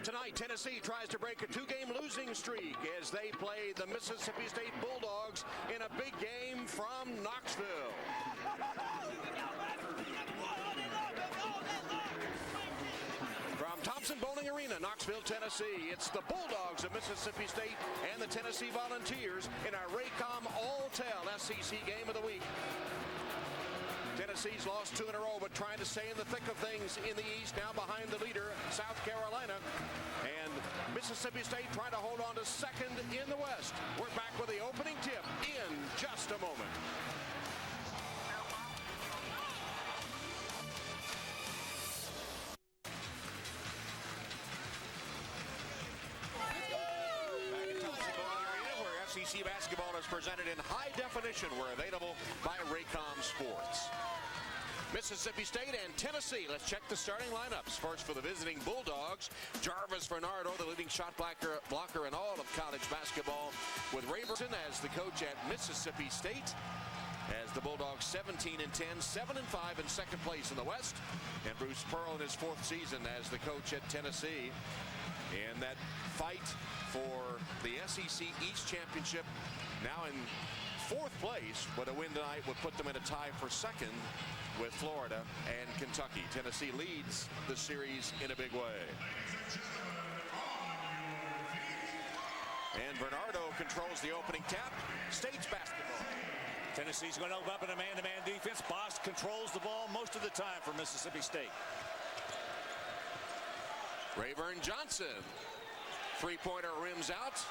Tonight, Tennessee tries to break a two-game losing streak as they play the Mississippi State Bulldogs in a big game from Knoxville. From Thompson Bowling Arena, Knoxville, Tennessee, it's the Bulldogs of Mississippi State and the Tennessee Volunteers in our Raycom All-Tell SEC Game of the Week. Tennessee's lost 2 in a row, but trying to stay in the thick of things in the East, now behind the leader, South Carolina. And Mississippi State trying to hold on to second in the West. We're back with the opening tip in just a moment. Back in Thompson Bowling Arena, where SEC basketball is presented in high definition. We're available by Raycom Sports. Mississippi State and Tennessee. Let's check the starting lineups. First for the visiting Bulldogs, Jarvis Bernardo, the leading shot blocker in all of college basketball, with Rayburn as the coach at Mississippi State. As the Bulldogs 17-10, 7-5 in second place in the West. And Bruce Pearl in his 4th season as the coach at Tennessee. And that fight for the SEC East Championship, now in 4th place, but a win tonight would put them in a tie for second with Florida and Kentucky. Tennessee leads the series in a big way. And Bernardo controls the opening tap. State's basketball. Tennessee's going to open up in a man-to-man defense. Bost controls the ball most of the time for Mississippi State. Rayburn Johnson. Three-pointer rims out.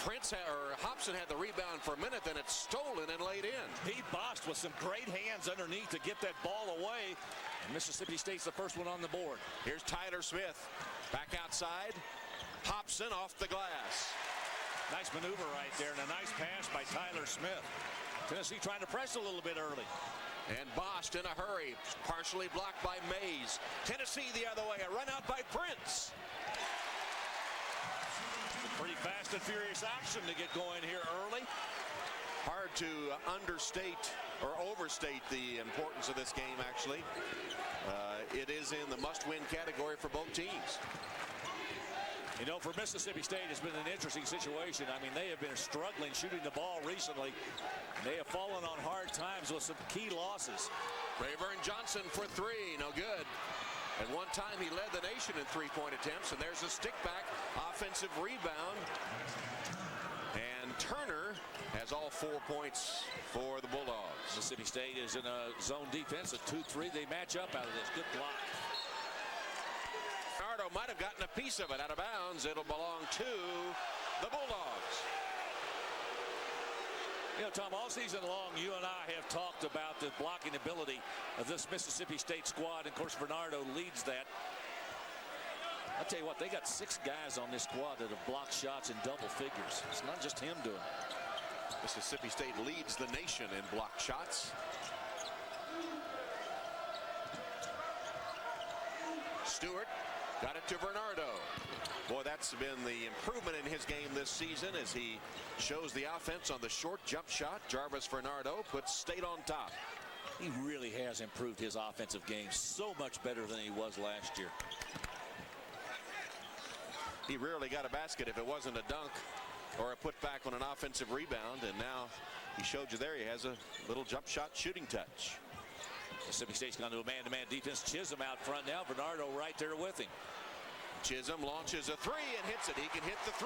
Hobson had the rebound for a minute, then it's stolen and laid in. Pete Bost with some great hands underneath to get that ball away. And Mississippi State's the first one on the board. Here's Tyler Smith back outside. Hobson off the glass. Nice maneuver right there and a nice pass by Tyler Smith. Tennessee trying to press a little bit early. And Bost in a hurry, partially blocked by Mays. Tennessee the other way, a run out by Prince. Pretty fast and furious action to get going here early. Hard to understate or overstate the importance of this game, actually. It is in the must-win category for both teams. You know, for Mississippi State, it's been an interesting situation. I mean, they have been struggling shooting the ball recently. They have fallen on hard times with some key losses. Rayburn Johnson for 3, no good. At one time, he led the nation in three-point attempts, and there's a stick-back offensive rebound. And Turner has all 4 points for the Bulldogs. Mississippi State is in a zone defense, a 2-3. They match up out of this. Good block. Bernardo might have gotten a piece of it out of bounds. It'll belong to the Bulldogs. You know, Tom, all season long, you and I have talked about the blocking ability of this Mississippi State squad. And of course, Bernardo leads that. I'll tell you what, they got 6 guys on this squad that have blocked shots in double figures. It's not just him doing it. Mississippi State leads the nation in blocked shots. Stewart got it to Bernardo. Boy, that's been the improvement in his game this season as he shows the offense on the short jump shot. Jarvis Bernardo puts State on top. He really has improved his offensive game so much better than he was last year. He rarely got a basket if it wasn't a dunk or a putback on an offensive rebound, and now he showed you there he has a little jump shot shooting touch. Mississippi State's gone to a man-to-man defense. Chisholm out front now. Bernardo right there with him. Chisholm launches a 3 and hits it. He can hit the 3.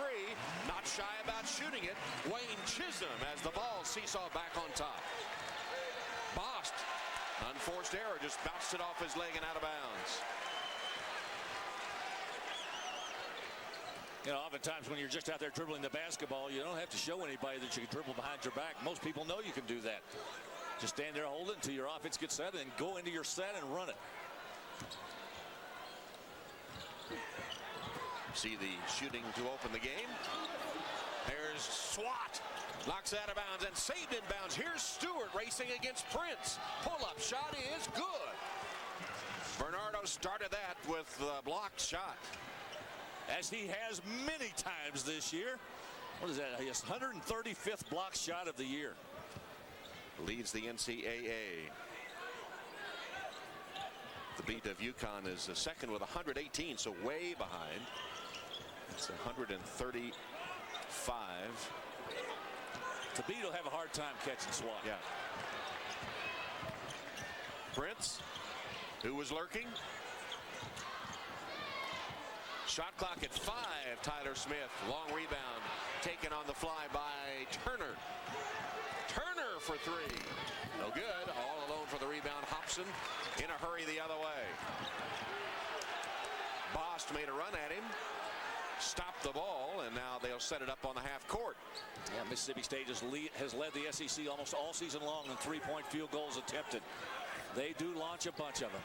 Not shy about shooting it. Wayne Chisholm as the ball seesaw back on top. Bost, unforced error, just bounced it off his leg and out of bounds. You know, oftentimes when you're just out there dribbling the basketball, you don't have to show anybody that you can dribble behind your back. Most people know you can do that. Just stand there, hold it until your offense gets set, and go into your set and run it. See the shooting to open the game. There's Swat. Knocks out of bounds and saved in bounds. Here's Stewart racing against Prince. Pull-up shot is good. Bernardo started that with the blocked shot. As he has many times this year. What is that? His 135th block shot of the year. Leads the NCAA. The beat of UConn is second with 118, so way behind. It's 135. Toledo will have a hard time catching SWAT. Yeah. Prince, who was lurking. Shot clock at 5. Tyler Smith, long rebound, taken on the fly by Turner. Turner for 3. No good. All alone for the rebound. Hobson in a hurry the other way. Bost made a run at him, stopped the ball, and now they'll set it up on the half court. Yeah, Mississippi State has led the SEC almost all season long in three-point field goals attempted. They do launch a bunch of them.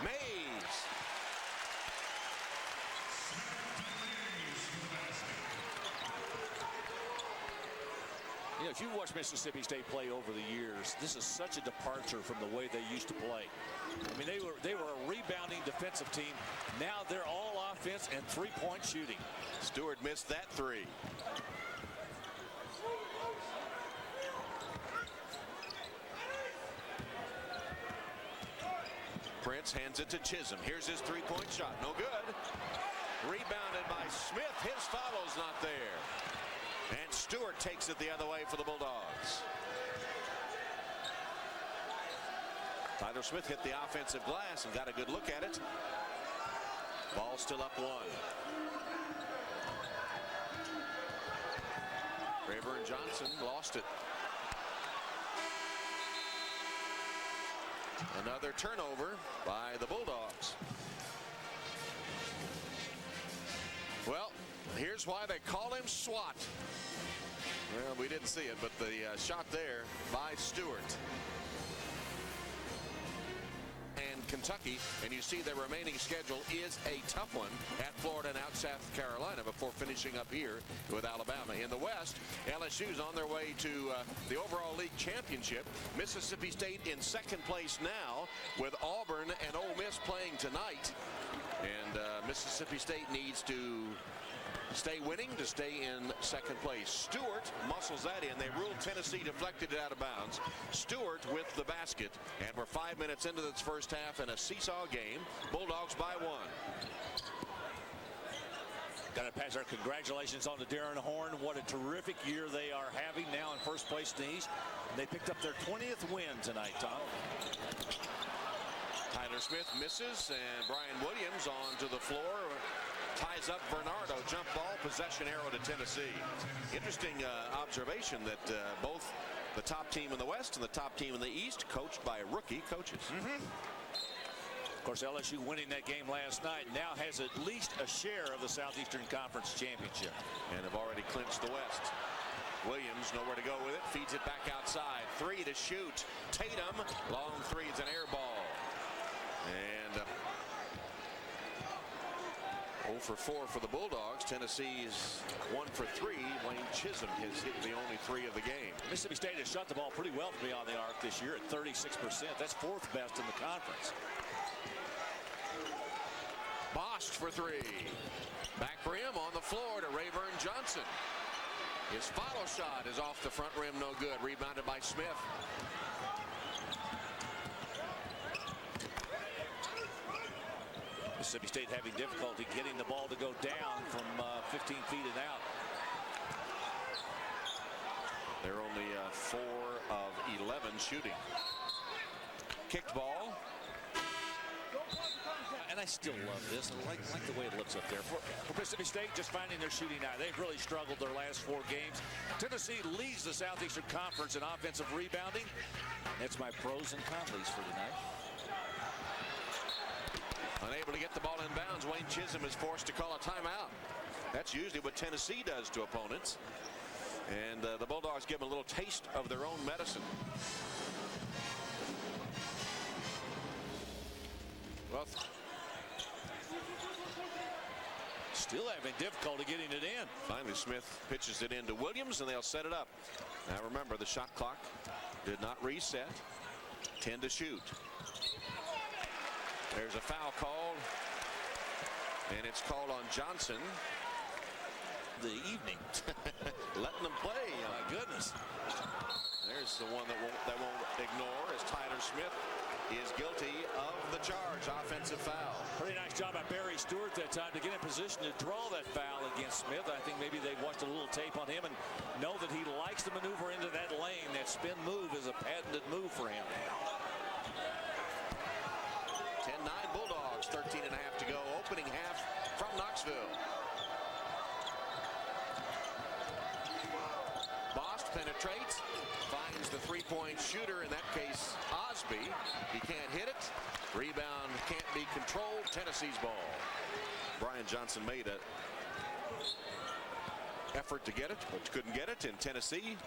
Mays. You know, if you watch Mississippi State play over the years, this is such a departure from the way they used to play. I mean, they were a rebounding defensive team. Now they're all offense and three-point shooting. Stewart missed that 3. Prince hands it to Chisholm. Here's his three-point shot. No good. Rebounded by Smith. His follow's not there. And Stewart takes it the other way for the Bulldogs. Tyler Smith hit the offensive glass and got a good look at it. Ball still up 1. Rayburn Johnson lost it. Another turnover by the Bulldogs. Well, here's why they call him SWAT. Well, we didn't see it, but the shot there by Stewart. And Kentucky, and you see their remaining schedule is a tough one at Florida and out South Carolina before finishing up here with Alabama. In the West, LSU's on their way to the overall league championship. Mississippi State in second place now with Auburn and Ole Miss playing tonight. And Mississippi State needs to stay winning to stay in second place. Stewart muscles that in. They ruled Tennessee deflected it out of bounds. Stewart with the basket. And we're 5 minutes into this first half in a seesaw game. Bulldogs by 1. Got to pass our congratulations on to Darren Horn. What a terrific year they are having now in first place in the East. They picked up their 20th win tonight, Tom. Tyler Smith misses, and Brian Williams onto the floor. Ties up Bernardo. Jump ball, possession arrow to Tennessee. Interesting observation that both the top team in the West and the top team in the East coached by rookie coaches. Of course, LSU winning that game last night now has at least a share of the Southeastern Conference Championship. And have already clinched the West. Williams nowhere to go with it. Feeds it back outside. 3 to shoot. Tatum. Long 3. It's an air ball. And 0 for 4 for the Bulldogs. Tennessee's 1 for 3. Wayne Chisholm has hit the only 3 of the game. Mississippi State has shot the ball pretty well beyond the arc this year at 36%. That's 4th best in the conference. Bost for 3. Back rim on the floor to Rayburn Johnson. His follow shot is off the front rim, no good. Rebounded by Smith. Mississippi State having difficulty getting the ball to go down from 15 feet and out. They're only 4 of 11 shooting. Kicked ball. And I still love this. I like the way it looks up there. For Mississippi State, just finding their shooting out. They've really struggled their last 4 games. Tennessee leads the Southeastern Conference in offensive rebounding. That's my pros and cons for tonight. Unable to get the ball in bounds, Wayne Chisholm is forced to call a timeout. That's usually what Tennessee does to opponents. And the Bulldogs give them a little taste of their own medicine. Well, still having difficulty getting it in. Finally, Smith pitches it into Williams, and they'll set it up. Now remember, the shot clock did not reset. 10 to shoot. There's a foul called, and it's called on Johnson. The evening. Letting them play. My goodness. There's the one that won't ignore as Tyler Smith is guilty of the charge, offensive foul. Pretty nice job by Barry Stewart that time to get in position to draw that foul against Smith. I think maybe they watched a little tape on him and know that he likes to maneuver into that lane. That spin move is a patented move for him. 10-9 Bulldogs, 13 and a half to go. Opening half from Knoxville. Bost penetrates, finds the three-point shooter, in that case Osby. He can't hit it. Rebound can't be controlled. Tennessee's ball. Brian Johnson made an effort to get it, but couldn't get it. In Tennessee,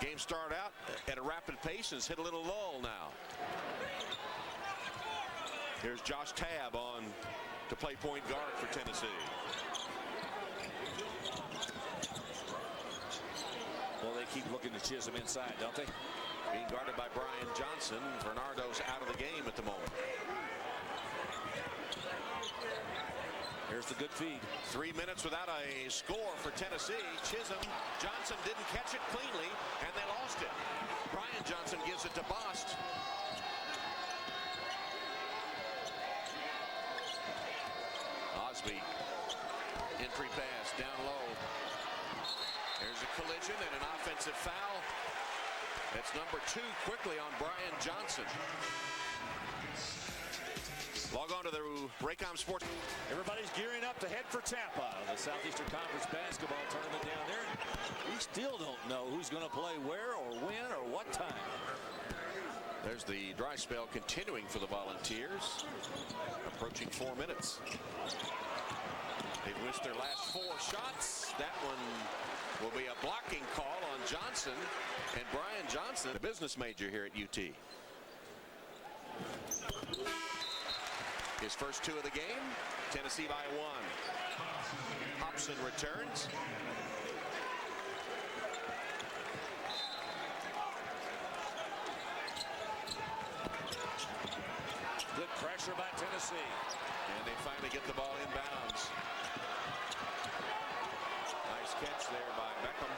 game started out at a rapid pace and has hit a little lull now. Here's Josh Tabb on to play point guard for Tennessee. Well, they keep looking to Chisholm inside, don't they? Being guarded by Brian Johnson. Bernardo's out of the game at the moment. Here's the good feed. 3 minutes without a score for Tennessee. Chisholm, Johnson didn't catch it cleanly, and they lost it. Brian Johnson gives it to Bost. Osby, entry pass down low. There's a collision and an offensive foul. That's number 2 quickly on Brian Johnson. Log on to the Raycom Sports. Everybody's gearing up to head for Tampa, the Southeastern Conference basketball tournament down there. We still don't know who's going to play where or when or what time. There's the dry spell continuing for the Volunteers. Approaching 4 minutes. They've missed their last 4 shots. That one will be a blocking call on Johnson. And Brian Johnson, a business major here at UT. His first 2 of the game. Tennessee by 1. Hobson returns. Good pressure by Tennessee. And they finally get the ball inbounds. Nice catch there by Beckham,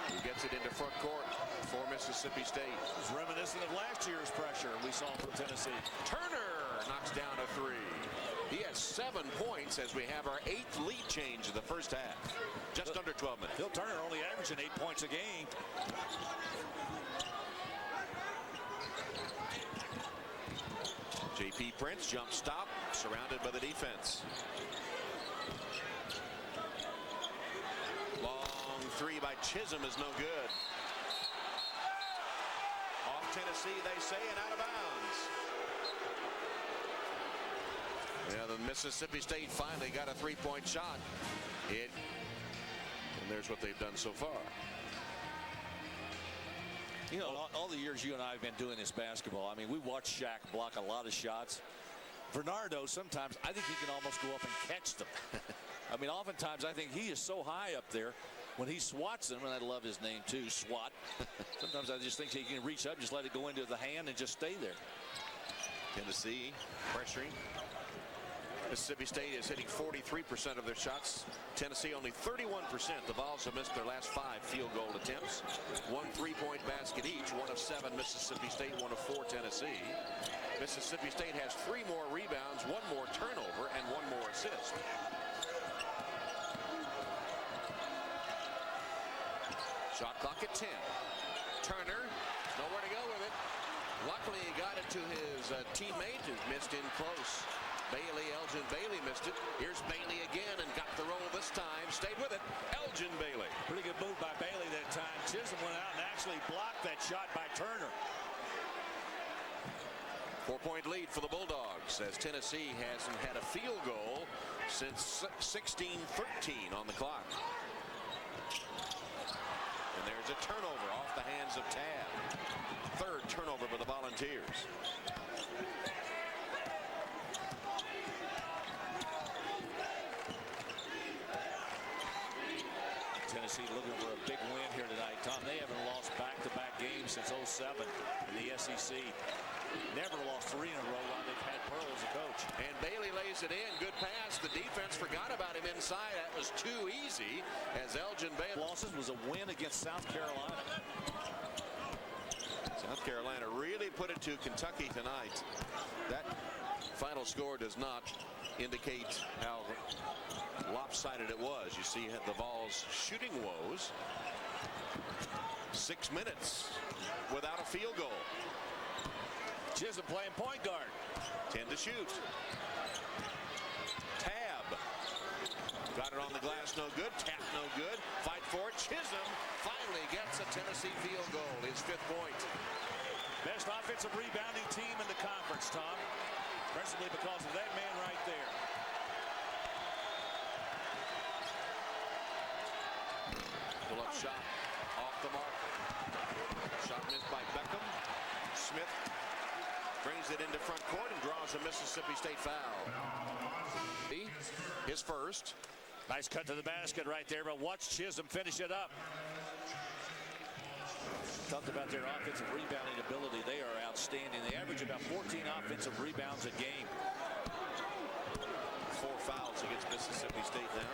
who gets it into front court for Mississippi State. It's reminiscent of last year's pressure we saw from Tennessee. Turner knocks down a 3. He has 7 points as we have our 8th lead change in the first half. Just under 12 minutes. Phil Turner only averaging 8 points a game. J.P. Prince jump stop, surrounded by the defense. Long 3 by Chisholm is no good. Off Tennessee, they say, and out of bounds. Yeah, the Mississippi State finally got a 3-point shot. And there's what they've done so far. You know, all the years you and I have been doing this basketball, I mean, we watched Shaq block a lot of shots. Bernardo, sometimes I think he can almost go up and catch them. I mean, oftentimes I think he is so high up there when he swats them, and I love his name too, Swat. Sometimes I just think he can reach up, just let it go into the hand and just stay there. Tennessee pressuring. Mississippi State is hitting 43% of their shots. Tennessee only 31%. The Vols have missed their last 5 field goal attempts. 1 3-point basket each. 1 of 7 Mississippi State, 1 of 4 Tennessee. Mississippi State has 3 more rebounds, 1 more turnover, and 1 more assist. Shot clock at 10. Turner, nowhere to go with it. Luckily, he got it to his teammate who missed in close. Elgin Bailey missed it. Here's Bailey again and got the roll this time. Stayed with it. Elgin Bailey. Pretty good move by Bailey that time. Chisholm went out and actually blocked that shot by Turner. 4-point lead for the Bulldogs as Tennessee hasn't had a field goal since 16-13 on the clock. And there's a turnover off the hands of Tabb. 3rd turnover for the Volunteers. Tennessee looking for a big win here tonight. Tom, they haven't lost back-to-back games since 07 in the SEC. Never lost 3 in a row while they've had Pearl as a coach. And Bailey lays it in. Good pass. The defense forgot about him inside. That was too easy as Elgin Bailey. Losses was a win against South Carolina. South Carolina really put it to Kentucky tonight. That final score does not indicate how lopsided it was. You see the Vols' shooting woes. 6 minutes without a field goal. Chisholm playing point guard. 10 to shoot. Tab. Got it on the glass, no good. Tap, no good. Fight for it. Chisholm finally gets a Tennessee field goal. His 5th point. Best offensive rebounding team in the conference, Tom. Principally because of that man right there. Pull-up shot off the mark. Shot missed by Beckham. Smith brings it into front court and draws a Mississippi State foul. His first. Nice cut to the basket right there, but watch Chisholm finish it up. Talked about their offensive rebounding ability. They are outstanding. They average about 14 offensive rebounds a game. 4 fouls against Mississippi State now.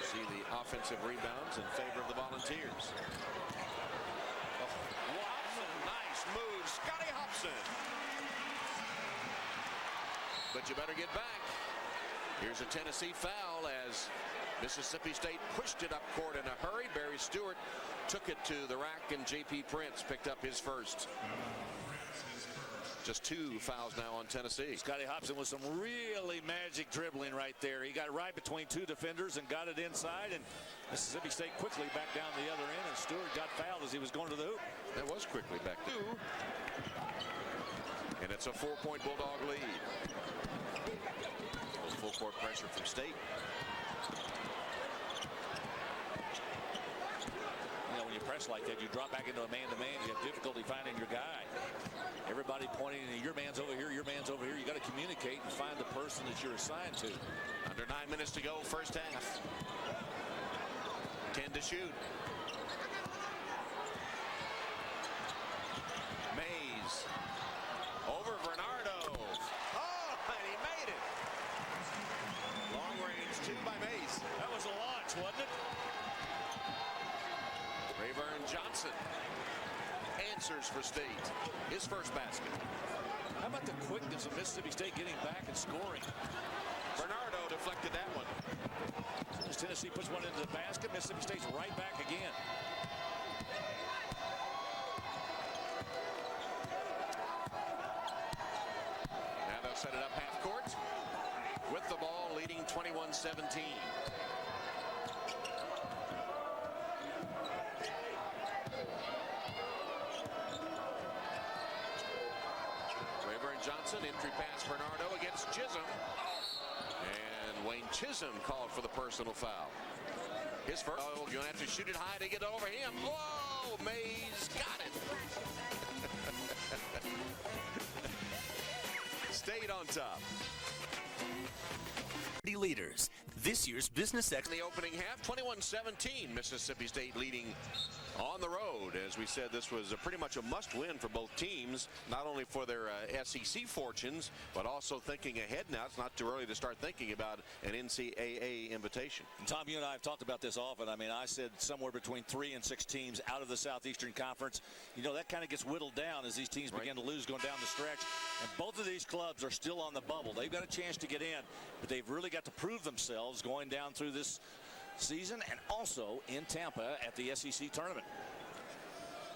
See the offensive rebounds in favor of the Volunteers. Hobson, nice move. Scotty Hobson. But you better get back. Here's a Tennessee foul as Mississippi State pushed it up court in a hurry. Barry Stewart took it to the rack, and J.P. Prince picked up his first. Just 2 fouls now on Tennessee. Scotty Hobson with some really magic dribbling right there. He got right between 2 defenders and got it inside, and Mississippi State quickly back down the other end, and Stewart got fouled as he was going to the hoop. That was quickly back to. And it's a 4-point Bulldog lead. Full court pressure from State. You know, when you press like that, you drop back into a man-to-man. You have difficulty finding your guy. Everybody pointing, your man's over here, your man's over here. You got to communicate and find the person that you're assigned to. Under 9 minutes to go, first half. 10 to shoot. Mays. Over Bernardo. Oh, and he made it. Long range 2 by Mays. That was a launch, wasn't it? Rayburn Johnson answers for State. His first basket. How about the quickness of Mississippi State getting back and scoring? Bernardo deflected that one. As Tennessee puts one into the basket, Mississippi State's right back again. Now they'll set it up half court with the ball leading 21-17. Rayburn Johnson, entry pass Bernardo against Chisholm. And Wayne Chisholm called for the personal foul. His first. Oh, you're going to have to shoot it high to get over him. Whoa, Mays got it. State on top. Leaders. This year's Business X. In the opening half, 21-17, Mississippi State leading on the road. As we said, this was pretty much a must-win for both teams, not only for their SEC fortunes, but also thinking ahead now. It's not too early to start thinking about an NCAA invitation. And Tom, you and I have talked about this often. I mean, I said somewhere between 3 and 6 teams out of the Southeastern Conference. You know, that kind of gets whittled down as these teams begin to lose going down the stretch. And both of these clubs are still on the bubble. They've got a chance to get in, but they've really got to prove themselves going down through this season and also in Tampa at the SEC tournament.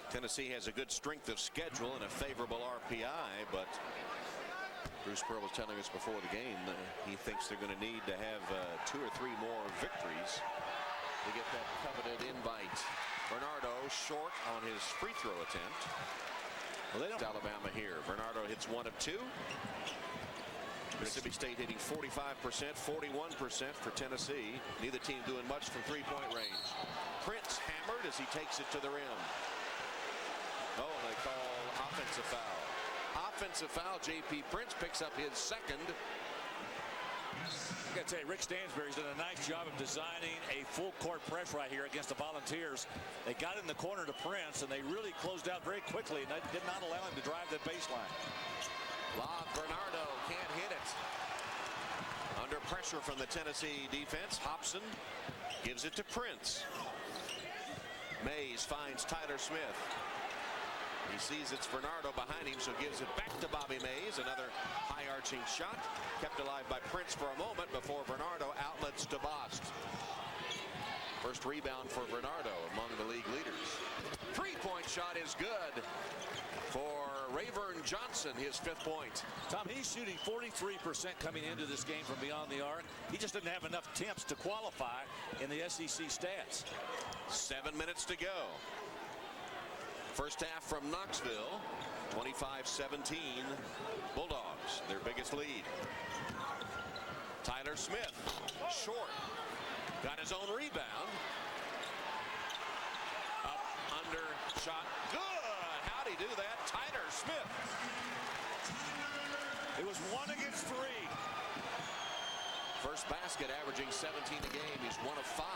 Tennessee has a good strength of schedule and a favorable RPI, but Bruce Pearl was telling us before the game he thinks they're going to need to have 2 or 3 more victories to get that coveted invite. Bernardo short on his free throw attempt. Well, they don't. Alabama here. Bernardo hits 1 of 2. Mississippi State hitting 45%, 41% for Tennessee. Neither team doing much from 3-point range. Prince hammered as he takes it to the rim. Oh, they call offensive foul. Offensive foul. J.P. Prince picks up his second. I got to tell you, Rick Stansbury's done a nice job of designing a full court press right here against the Volunteers. They got in the corner to Prince, and they really closed out very quickly, and that did not allow him to drive the baseline. Lob, Bernardo can't hit it. Under pressure from the Tennessee defense, Hobson gives it to Prince. Mays finds Tyler Smith. He sees it's Bernardo behind him, so gives it back to Bobby Mays. Another high-arching shot, kept alive by Prince for a moment before Bernardo outlets to Bost. First rebound for Bernardo among the league leaders. Three-point shot is good for Rayburn Johnson, his 5th point. Tom, he's shooting 43% coming into this game from beyond the arc. He just didn't have enough attempts to qualify in the SEC stats. 7 minutes to go. First half from Knoxville, 25-17, Bulldogs, their biggest lead. Tyler Smith, short, got his own rebound. Up, under, shot, good. How'd he do that? Tyler Smith. It was 1 against 3. First basket, averaging 17 a game. He's 1 of 5.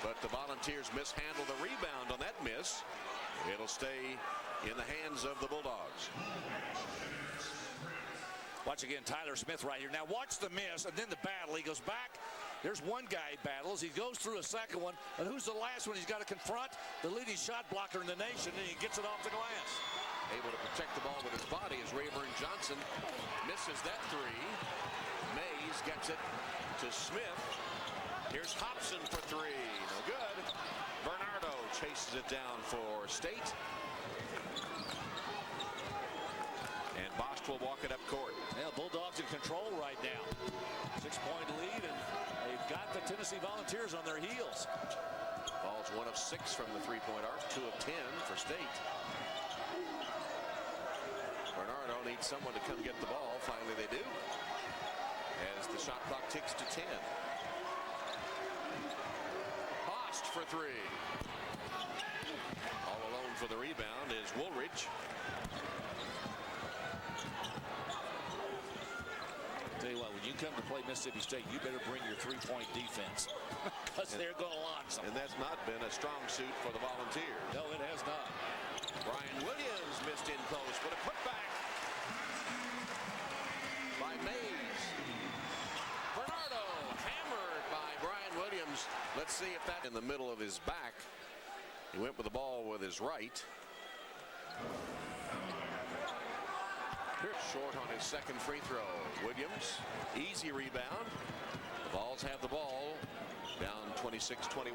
But the Volunteers mishandle the rebound on that miss. It'll stay in the hands of the Bulldogs. Watch again, Tyler Smith right here. Now watch the miss and then the battle. He goes back. There's one guy he battles. He goes through a second one. And who's the last one he's got to confront? The leading shot blocker in the nation, and he gets it off the glass. Able to protect the ball with his body as Rayburn Johnson misses that 3. Mays gets it to Smith. Here's Hobson for 3. No good. Bernardo chases it down for State. And Bost will walk it up court. Yeah, Bulldogs in control right now. 6-point lead, and they've got the Tennessee Volunteers on their heels. Ball's 1 of 6 from the 3-point arc, 2 of 10 for State. Bernardo needs someone to come get the ball. Finally they do, as the shot clock ticks to 10. Bost for 3. All alone for the rebound is Woolridge. Tell you what, when you come to play Mississippi State, you better bring your 3-point defense, because they're going to launch them. And that's not been a strong suit for the Volunteers. No, it has not. Brian Williams missed in close, but a putback by Mays. Bernardo hammered by Brian Williams. Let's see if that in the middle of his back. He went with the ball with his right. Short on his second free throw. Williams, easy rebound. The Vols have the ball, down 26-21.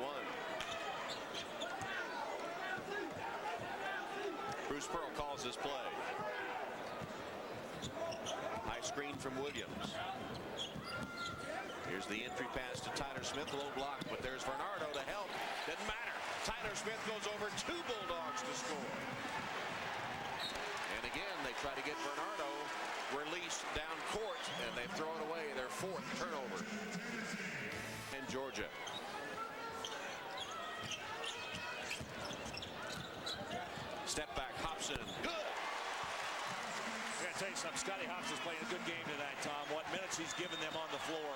Bruce Pearl calls his play. High screen from Williams. Here's the entry pass to Tyler Smith, low block, but there's Bernardo to help. Doesn't matter. Tyler Smith goes over 2 Bulldogs to score. And again, they try to get Bernardo released down court, and they've thrown away their 4th turnover. And Georgia. Step back, Hobson. Good. I got to tell you something. Scotty Hobson's playing a good game tonight, Tom. What minutes he's given them on the floor.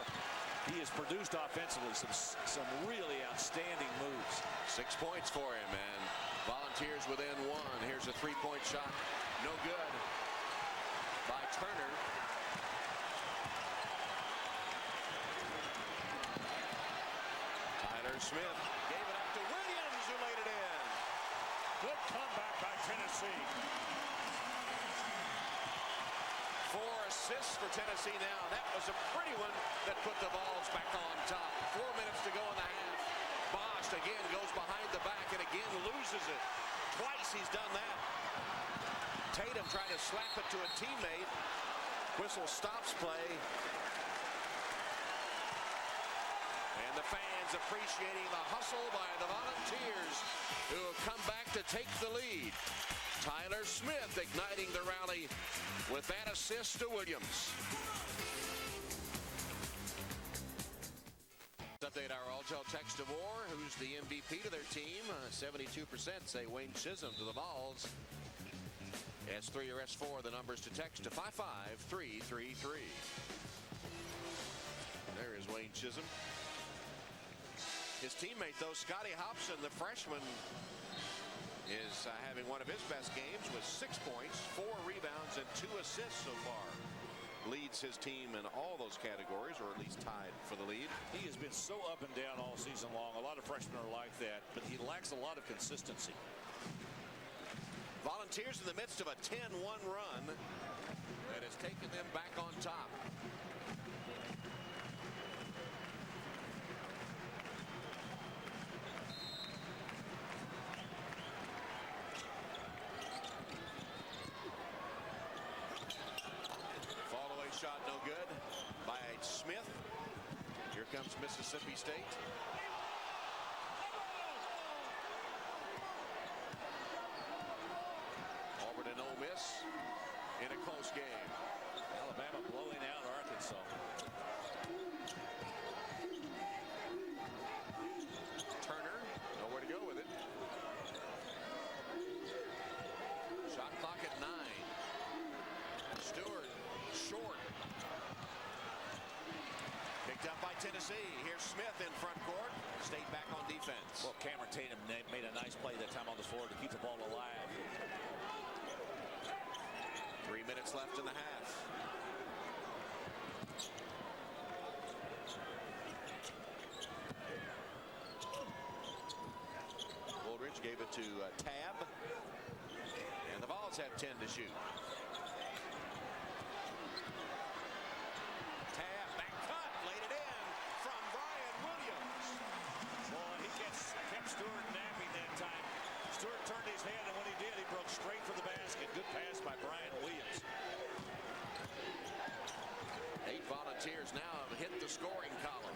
He has produced offensively some really outstanding moves. 6 points for him, and Volunteers within 1. Here's a 3-point shot. No good by Turner. Tyler Smith gave it up to Williams, who laid it in. Good comeback by Tennessee. 4 assists for Tennessee now. That was a pretty one that put the Vols back on top. 4 minutes to go in the half. Bost again goes behind the back and again loses it. Twice he's done that. Tatum trying to slap it to a teammate. Whistle stops play. And the fans appreciating the hustle by the Volunteers, who have come back to take the lead. Tyler Smith igniting the rally with that assist to Williams. Update our Alltel text of war. Who's the MVP to their team? 72% say Wayne Chisholm to the Vols. S3 or S4, the numbers to text to 55333. There is Wayne Chisholm. His teammate, though, Scotty Hobson, the freshman, is having one of his best games with 6 points, 4 rebounds, and 2 assists so far. Leads his team in all those categories, or at least tied for the lead. He has been so up and down all season long. A lot of freshmen are like that, but he lacks a lot of consistency. Volunteers in the midst of a 10-1 run that has taken them back on top. Fall-away shot no good by Smith. Here comes Mississippi State. Auburn and Ole Miss in a close game. Alabama blowing out Arkansas. Turner, nowhere to go with it. Shot clock at 9. Stewart, short. Picked up by Tennessee. Here's Smith in front court. State back on defense. Well, Cameron Tatum made a nice play that time on the floor to keep the ball alive. 3 minutes left in the half. Woolridge gave it to Tab. And the Vols have 10 to shoot. Tab, back cut, laid it in from Brian Williams. Boy, he kept Stewart napping that time. Stewart turned his head, and when he did, he broke straight for the basket. Good pass by Brian Williams. 8 Volunteers now have hit the scoring column.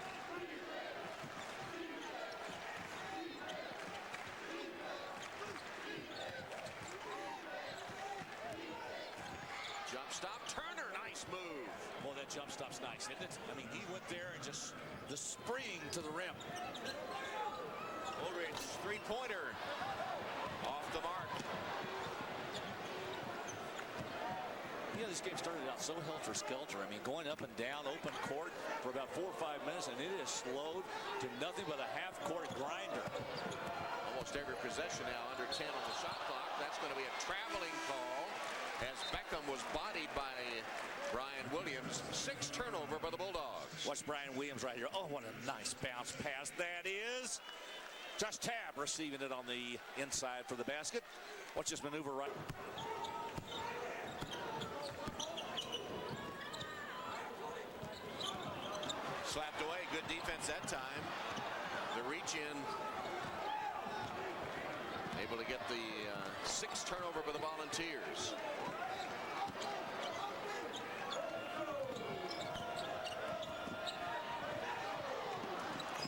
Jump stop, Turner, nice move. Well, that jump stop's nice, isn't it? I mean, he went there and just the spring to the rim. Woolridge, three-pointer, off the mark. You know, this game started out so helter-skelter. I mean, going up and down open court for about 4 or 5 minutes, and it is slowed to nothing but a half-court grinder. Almost every possession now under 10 on the shot clock. That's going to be a traveling call as Beckham was bodied by Brian Williams. 6 turnover by the Bulldogs. Watch Brian Williams right here. Oh, what a nice bounce pass that is. Josh Tab receiving it on the inside for the basket. Watch this maneuver right. Slapped away. Good defense that time. The reach in. Able to get the 6th turnover by the Volunteers.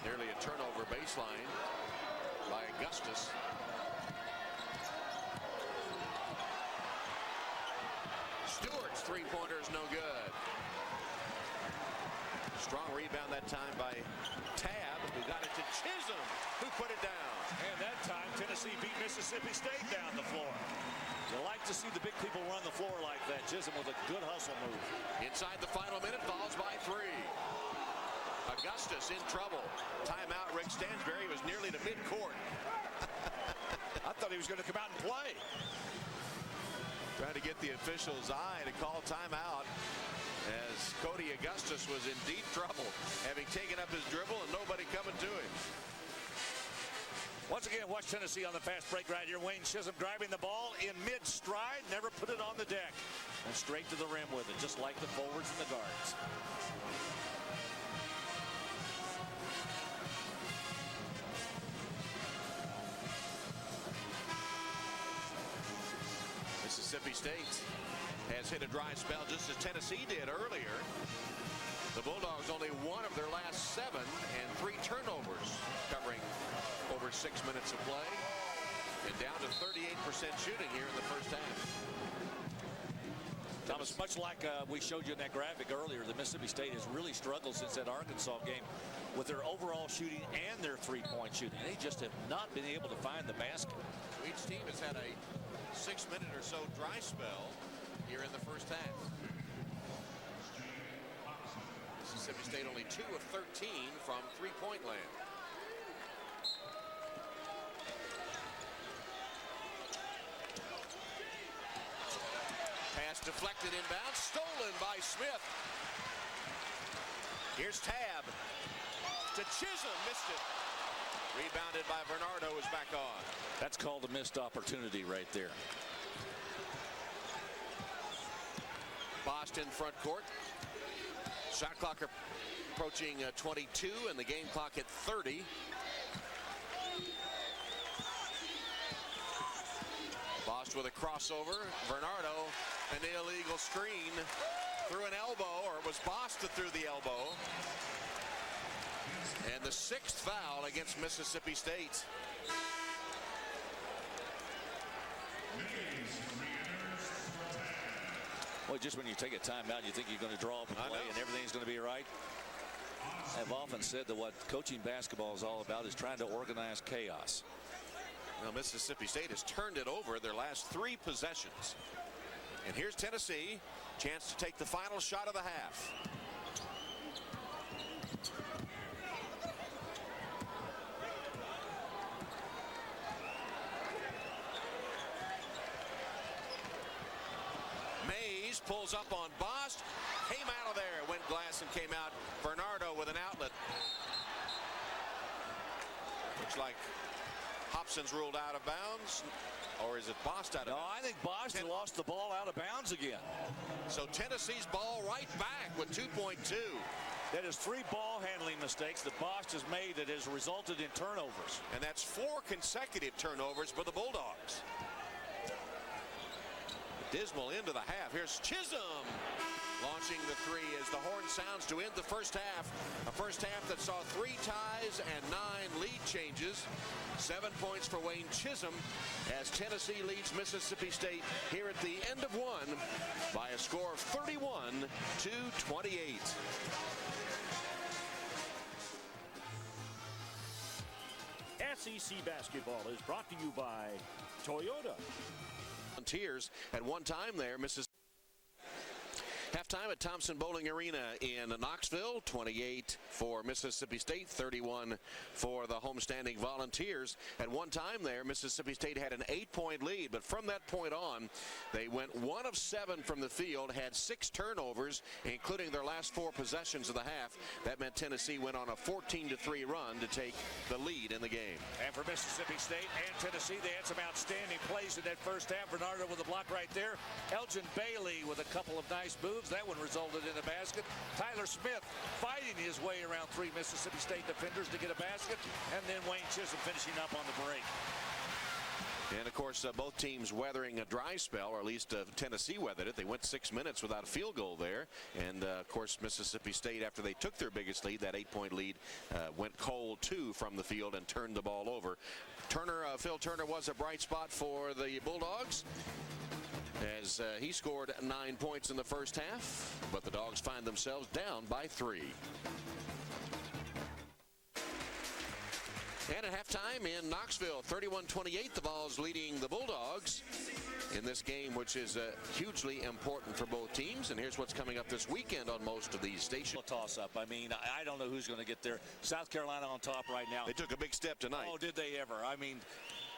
Nearly a turnover baseline by Augustus. Stewart's three-pointer is no good. Strong rebound that time by Tab, who got it to Chisholm, who put it down. And that time, Tennessee beat Mississippi State down the floor. You like to see the big people run the floor like that. Chisholm with a good hustle move. Inside the final minute, Vols by 3. Augustus in trouble. Timeout, Rick Stansbury was nearly to midcourt. I thought he was going to come out and play. Trying to get the official's eye to call timeout as Cody Augustus was in deep trouble, having taken up his dribble and nobody coming to him. Once again, watch Tennessee on the fast break right here. Wayne Chisholm driving the ball in mid-stride, never put it on the deck. And straight to the rim with it, just like the forwards and the guards. Mississippi State has hit a dry spell just as Tennessee did earlier. The Bulldogs only one of their last 7 and 3 turnovers, covering over 6 minutes of play, and down to 38% shooting here in the first half. Thomas, much like we showed you in that graphic earlier, the Mississippi State has really struggled since that Arkansas game with their overall shooting and their three-point shooting. They just have not been able to find the basket. Each team has had a 6-minute or so dry spell here in the first half. Mississippi State only 2 of 13 from three-point land. Pass deflected inbound, stolen by Smith. Here's Tab to Chisholm, missed it. Rebounded by Bernardo, is back on. That's called a missed opportunity right there. Bost in front court. Shot clock approaching 22 and the game clock at 30. Bost with a crossover. Bernardo, an illegal screen through an elbow, or it was Bost that threw the elbow. And the 6th foul against Mississippi State. Well, just when you take a timeout, you think you're going to draw up a play and everything's going to be right. I've often said that what coaching basketball is all about is trying to organize chaos. Now Mississippi State has turned it over their last 3 possessions. And here's Tennessee, chance to take the final shot of the half. Mays pulls up on Bost, came out of there, went glass and came out. Bernardo with an outlet. Looks like Hobson's ruled out of bounds, or is it Bost out of bounds? No, I think Bost lost the ball out of bounds again. So Tennessee's ball right back with 2.2. That is 3 ball handling mistakes that Bost has made that has resulted in turnovers. And that's 4 consecutive turnovers for the Bulldogs. Dismal into the half. Here's Chisholm launching the 3 as the horn sounds to end the first half. A first half that saw 3 ties and 9 lead changes. 7 points for Wayne Chisholm as Tennessee leads Mississippi State here at the end of 1 by a score of 31-28. SEC basketball is brought to you by Toyota. Volunteers at one time there, Mississippi. Halftime at Thompson Bowling Arena in Knoxville. 28 for Mississippi State, 31 for the homestanding Volunteers. At one time there, Mississippi State had an 8-point lead, but from that point on, they went 1 of 7 from the field, had 6 turnovers, including their last 4 possessions of the half. That meant Tennessee went on a 14-3 run to take the lead in the game. And for Mississippi State and Tennessee, they had some outstanding plays in that first half. Bernardo with a block right there. Elgin Bailey with a couple of nice moves. That one resulted in a basket. Tyler Smith fighting his way around 3 Mississippi State defenders to get a basket. And then Wayne Chisholm finishing up on the break. And, of course, both teams weathering a dry spell, or at least Tennessee weathered it. They went 6 minutes without a field goal there. And, of course, Mississippi State, after they took their biggest lead, that 8-point lead, went cold, too, from the field and turned the ball over. Phil Turner was a bright spot for the Bulldogs, as he scored 9 points in the first half, but the Dogs find themselves down by 3. And at halftime in Knoxville, 31-28, the Vols leading the Bulldogs in this game, which is hugely important for both teams. And here's what's coming up this weekend on most of these stations. Toss-up. I mean, I don't know who's going to get there. South Carolina on top right now. They took a big step tonight. Oh, did they ever? I mean,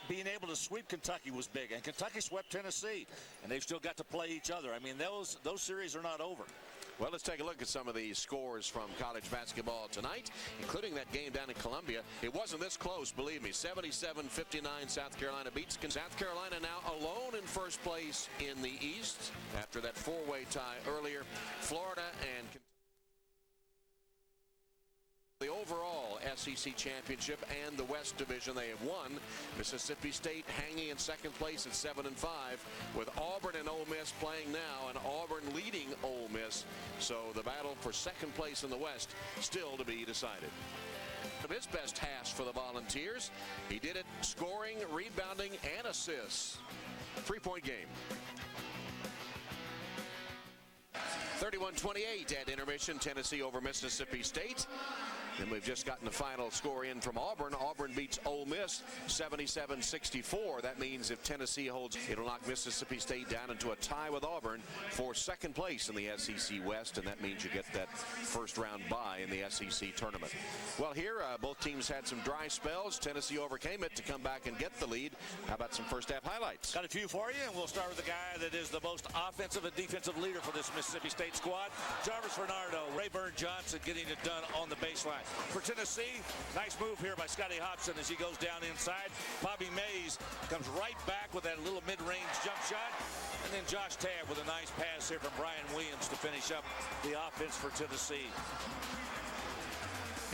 being able to sweep Kentucky was big, and Kentucky swept Tennessee, and they've still got to play each other. I mean, those series are not over. Well, let's take a look at some of the scores from college basketball tonight, including that game down in Columbia. It wasn't this close, believe me. 77-59, South Carolina beats. South Carolina now alone in first place in the East after that 4-way tie earlier. Florida and the overall SEC championship and the West Division they have won. Mississippi State hanging in second place at 7-5, with Auburn and Ole Miss playing now, and Auburn leading Ole Miss. So the battle for second place in the West still to be decided. Of his best halves for the Volunteers, he did it scoring, rebounding, and assists. 3-point game. 31-28 at intermission, Tennessee over Mississippi State. And we've just gotten the final score in from Auburn. Auburn beats Ole Miss 77-64. That means if Tennessee holds, it'll knock Mississippi State down into a tie with Auburn for second place in the SEC West, and that means you get that first round bye in the SEC tournament. Well, here both teams had some dry spells. Tennessee overcame it to come back and get the lead. How about some first half highlights? Got a few for you, and we'll start with the guy that is the most offensive and defensive leader for this Mississippi State squad, Jarvis Bernardo. Rayburn Johnson getting it done on the baseline. for Tennessee. Nice move here by Scotty Hobson as he goes down inside. Bobby Mays comes right back with that little mid-range jump shot. And then Josh Tabb with a nice pass here from Brian Williams to finish up the offense for Tennessee.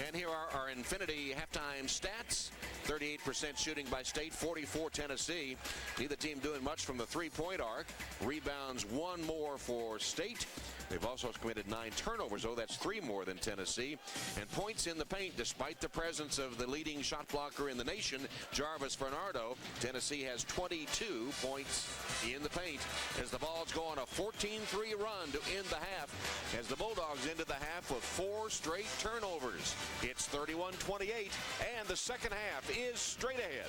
And here are our Infinity halftime stats. 38% shooting by State, 44 Tennessee. Neither team doing much from the three-point arc. Rebounds, one more for State. They've also committed 9 turnovers, though that's 3 more than Tennessee. And points in the paint, despite the presence of the leading shot blocker in the nation, Jarvis Bernardo. Tennessee has 22 points in the paint as the Vols go on a 14-3 run to end the half, as the Bulldogs into the half with 4 straight turnovers. It's 31-28, and the second half is straight ahead.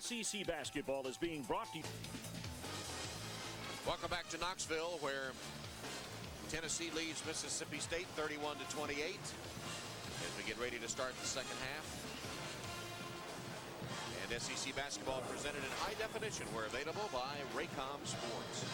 SEC basketball is being brought to you. Welcome back to Knoxville, where Tennessee leads Mississippi State 31-28 as we get ready to start the second half. And SEC basketball presented in high definition. We're available by Raycom Sports.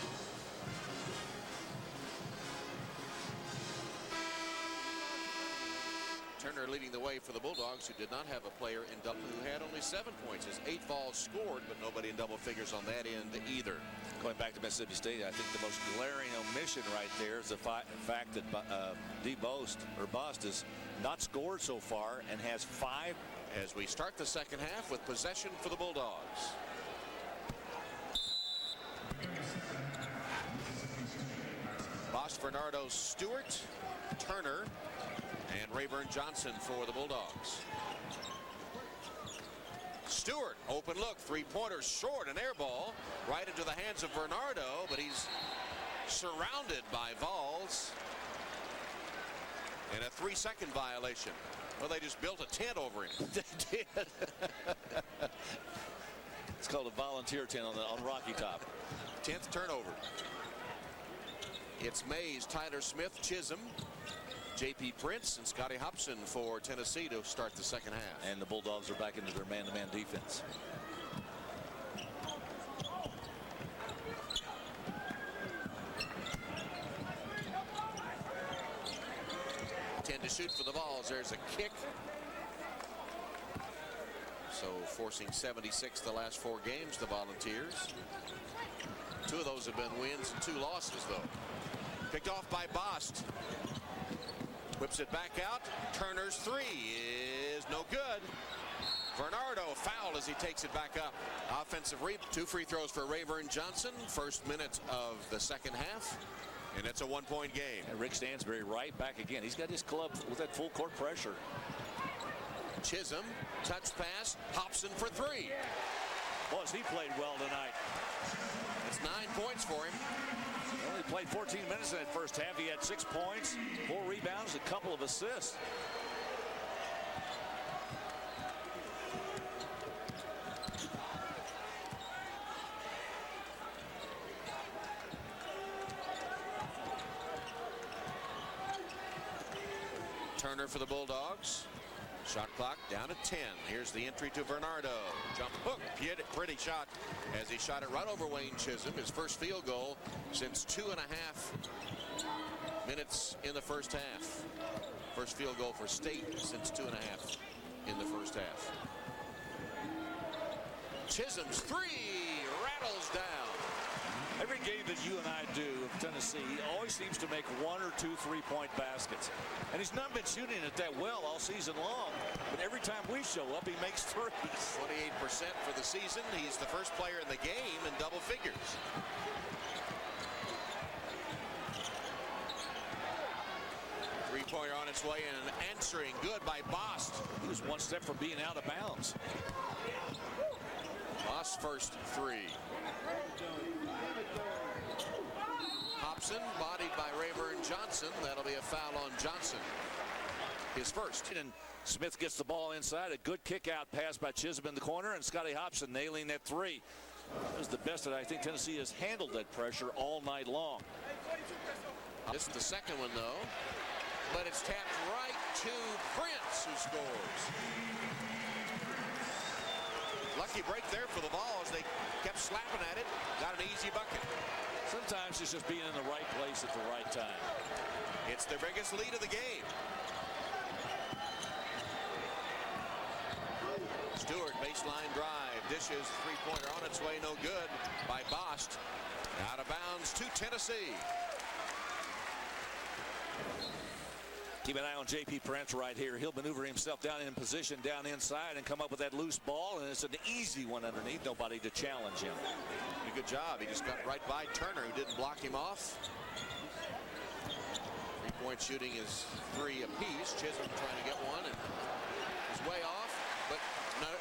Turner leading the way for the Bulldogs, who did not have a player in double, who had only 7 points. His 8 Vols scored, but nobody in double figures on that end either. Going back to Mississippi State, I think the most glaring omission right there is the fact that Bust has not scored so far and has 5. As we start the second half with possession for the Bulldogs. Bust, Bernardo, Stewart, Turner, and Rayburn Johnson for the Bulldogs. Stewart, open look, three-pointer, short, an air ball right into the hands of Bernardo, but he's surrounded by Vols. And a 3-second violation. Well, they just built a tent over him. They did. It's called a volunteer tent on Rocky Top. 10th turnover. It's Mays, Tyler Smith, Chisholm, J.P. Prince, and Scotty Hobson for Tennessee to start the second half. And the Bulldogs are back into their man-to-man defense. To shoot for the Vols. There's a kick. So forcing 76 the last 4 games, the Volunteers. 2 of those have been wins and 2 losses, though. Picked off by Bast. Whips it back out. Turner's 3 is no good. Bernardo fouled as he takes it back up. Offensive 2 free throws for Rayburn Johnson. First minute of the second half. And it's a 1-point game. And Rick Stansbury right back again. He's got his club with that full court pressure. Chisholm, touch pass, Hobson for 3. Boy, he played well tonight. It's 9 points for him. He only played 14 minutes in that first half. He had 6 points, 4 rebounds, a couple of assists. Turner for the Bulldogs. Shot clock down to 10. Here's the entry to Bernardo. Jump hook. Pretty shot as he shot it right over Wayne Chisholm. His first field goal since 2.5 minutes in the first half. First field goal for State since 2.5 in the first half. Chisholm's 3 rattles down. Every game that you and I do of Tennessee, he always seems to make 1 or 2 3-point baskets. And he's not been shooting it that well all season long. But every time we show up, he makes 3s. 28% for the season. He's the first player in the game in double figures. Three-pointer on its way and answering good by Bast. He was 1 step from being out of bounds. Bast's first 3. Hobson bodied by Rayburn Johnson. That'll be a foul on Johnson. His first. And Smith gets the ball inside. A good kick-out pass by Chisholm in the corner, and Scotty Hobson nailing that 3. That was the best that I think Tennessee has handled that pressure all night long. This is the second one, though. But it's tapped right to Prince, who scores. Lucky break there for the Vols. They kept slapping at it. Got an easy bucket. Sometimes it's just being in the right place at the right time. It's their biggest lead of the game. Stewart, baseline drive, dishes, three-pointer on its way, no good by Bost. Out of bounds to Tennessee. Keep an eye on J.P. Prince right here. He'll maneuver himself down in position down inside and come up with that loose ball, and it's an easy one underneath. Nobody to challenge him. Did a good job. He just got right by Turner, who didn't block him off. Three-point shooting is 3 apiece. Chisholm trying to get one and is way off. But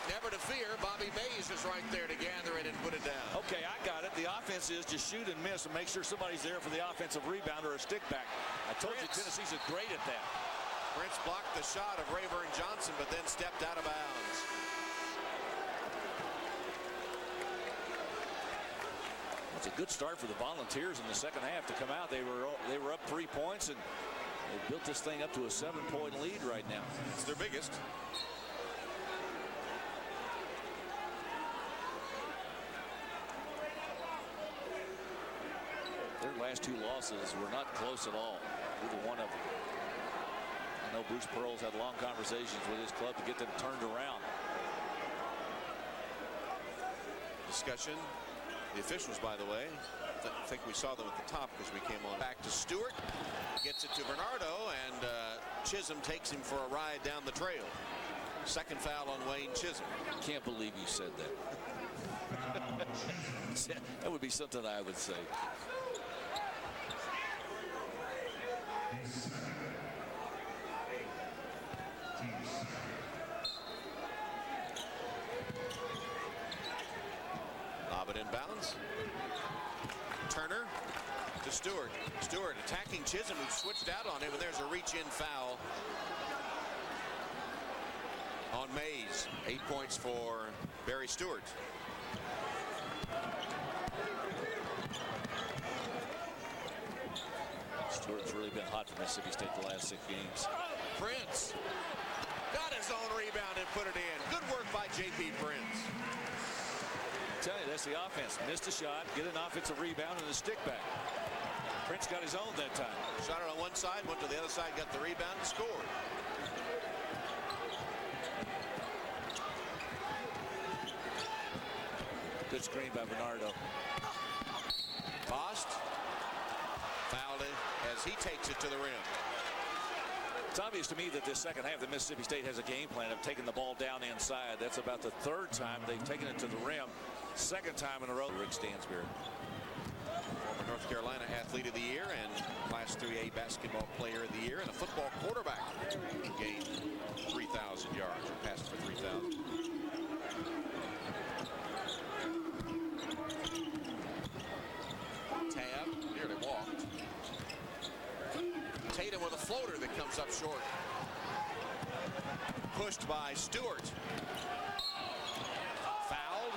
never to fear, Bobby Mays is right there to gather it and put it down. Okay, I got it. The offense is just shoot and miss and make sure somebody's there for the offensive rebound or a stick back. I told you Tennessee's great at that. Prince blocked the shot of Rayburn Johnson, but then stepped out of bounds. It's a good start for the Volunteers in the second half to come out. They were up 3 points, and they built this thing up to a 7-point lead right now. It's their biggest. Their last 2 losses were not close at all, either one of them. I know Bruce Pearl's had long conversations with his club to get them turned around. Discussion. The officials, by the way, I think we saw them at the top because we came on. Back to Stewart. Gets it to Bernardo, and Chisholm takes him for a ride down the trail. Second foul on Wayne Chisholm. Can't believe you said that. That would be something I would say. Lob it inbounds. Turner to Stewart. Stewart attacking Chisholm, who switched out on him, and there's a reach-in foul on Mays. 8 points for Barry Stewart. Stewart's really been hot for Mississippi State the last 6 games. Prince got his own rebound and put it in. Good work by J.P. Prince. I tell you, that's the offense. Missed a shot, get an offensive rebound, and a stick back. Prince got his own that time. Shot it on one side, went to the other side, got the rebound, and scored. Good screen by Bernardo. Bost fouled it as he takes it to the rim. It's obvious to me that this second half that Mississippi State has a game plan of taking the ball down inside. That's about the 3rd time they've taken it to the rim. 2nd time in a row. Rick Stansberry. Former North Carolina Athlete of the Year and Class 3A Basketball Player of the Year, and a football quarterback who gained 3,000 yards or passed for 3,000. Tab nearly walked. Tatum with a floater that comes up short. Pushed by Stewart. Fouled.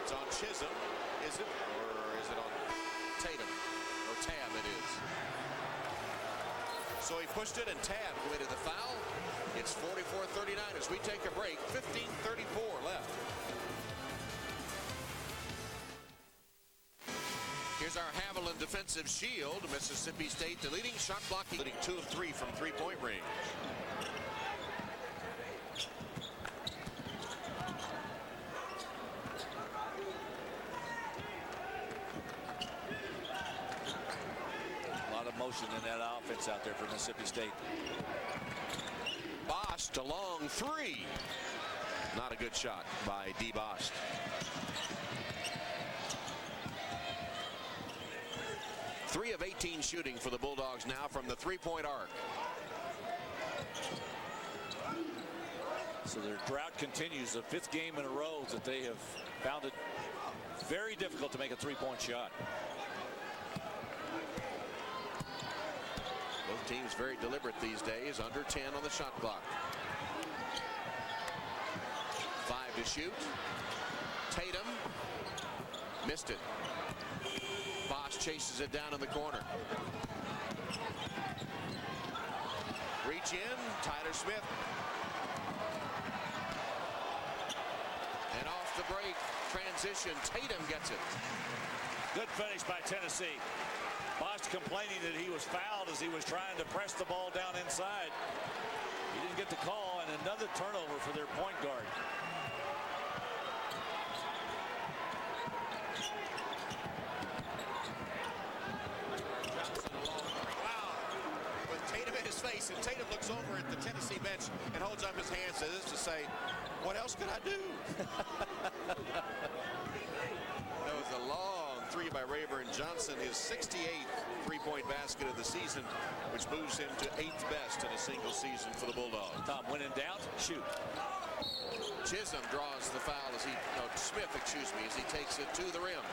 It's on Chisholm, is it? Or is it on Tatum? Or Tab it is. So he pushed it and Tab committed the foul. It's 44-39 as we take a break. 15:34 left. Here's our Haviland defensive shield. Mississippi State, the leading shot blocking, leading 2 of 3 from three-point range. A lot of motion in that offense out there for Mississippi State. Bost, a long 3. Not a good shot by D. Bost. Three of 18 shooting for the Bulldogs now from the three-point arc. So their drought continues. The 5th game in a row that they have found it very difficult to make a 3-point shot. Both teams very deliberate these days. Under 10 on the shot clock. 5 to shoot. Tatum missed it. Bost chases it down in the corner. Reach reach in. Tyler Smith. And off the break, transition. Tatum gets it. Good finish by Tennessee. Bosch complaining that he was fouled as he was trying to press the ball down inside. He didn't get the call, and another turnover for their point guard. With Tatum in his face, and Tatum looks over at the Tennessee bench and holds up his hands as if to say, what else could I do? That was a long three by Rayburn Johnson, his 68th three-point basket of the season, which moves him to 8th best in a single season for the Bulldogs. Tom, when in doubt, shoot. Chisholm draws the foul as Smith, as he takes it to the rim.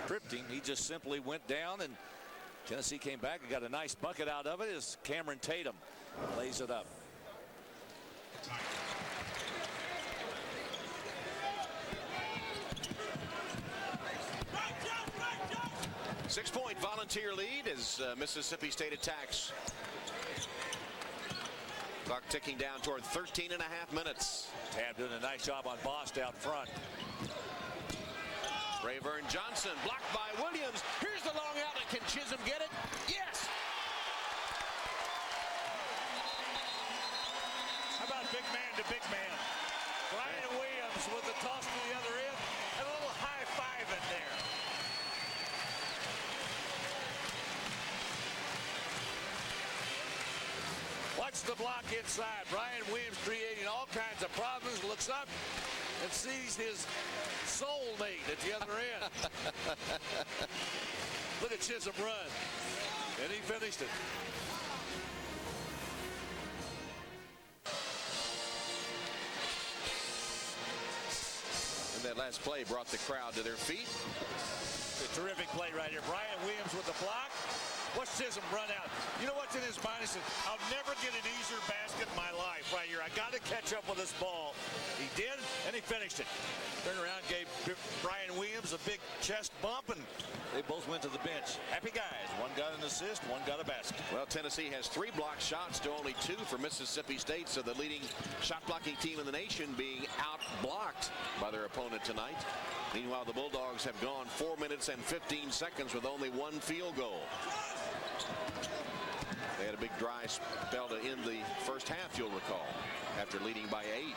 Tripped him. He just simply went down, and Tennessee came back and got a nice bucket out of it as Cameron Tatum lays it up. Six-point Volunteer lead as Mississippi State attacks. Clock ticking down toward 13 and a half minutes. Tab doing a nice job on Bosch out front. Rayburn Johnson blocked by Williams. Here's the long outlet. Can Chisholm get it? Yes! How about big man to big man? Brian Williams with the toss to the other end and a little high five in there. Watch the block inside. Brian Williams creating all kinds of problems. Looks up and sees his soulmate at the other end. Look at Chisholm run. And he finished it. And that last play brought the crowd to their feet. A terrific play right here. Brian Williams with the block. Watch Chisholm run out. You know what's in his mind? He said, I'll never get an easier basket in my life right here. I got to catch up with this ball. He did, and he finished it. Turned around, gave Brian Williams a big chest bump, and they both went to the bench. Happy guys. One got an assist, one got a basket. Well, Tennessee has 3 blocked shots to only 2 for Mississippi State, so the leading shot blocking team in the nation being out-blocked by their opponent tonight. Meanwhile, the Bulldogs have gone 4 minutes and 15 seconds with only 1 field goal. They had a big dry spell to end the first half, you'll recall, after leading by 8.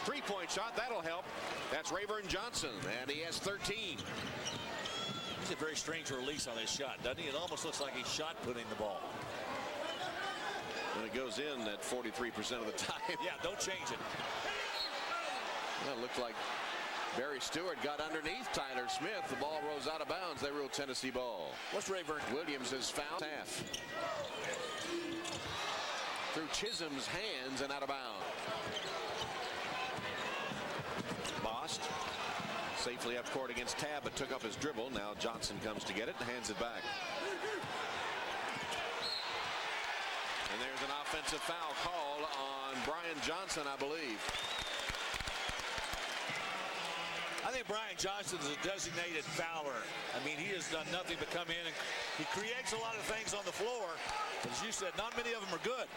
Three-point shot, that'll help. That's Rayburn Johnson, and he has 13. He's a very strange release on his shot, doesn't he? It almost looks like he's shot putting the ball. And it goes in at 43% of the time. Yeah, don't change it. Well, it looked like Barry Stewart got underneath Tyler Smith. The ball rolls out of bounds. They rule Tennessee ball. What's Rayburn? Williams is fouled half. Through Chisholm's hands and out of bounds. Bosch safely up court against Tab, but took up his dribble. Now Johnson comes to get it and hands it back. And there's an offensive foul call on Brian Johnson, I believe. I think Brian Johnson is a designated fouler. I mean, he has done nothing but come in and he creates a lot of things on the floor. But as you said, not many of them are good.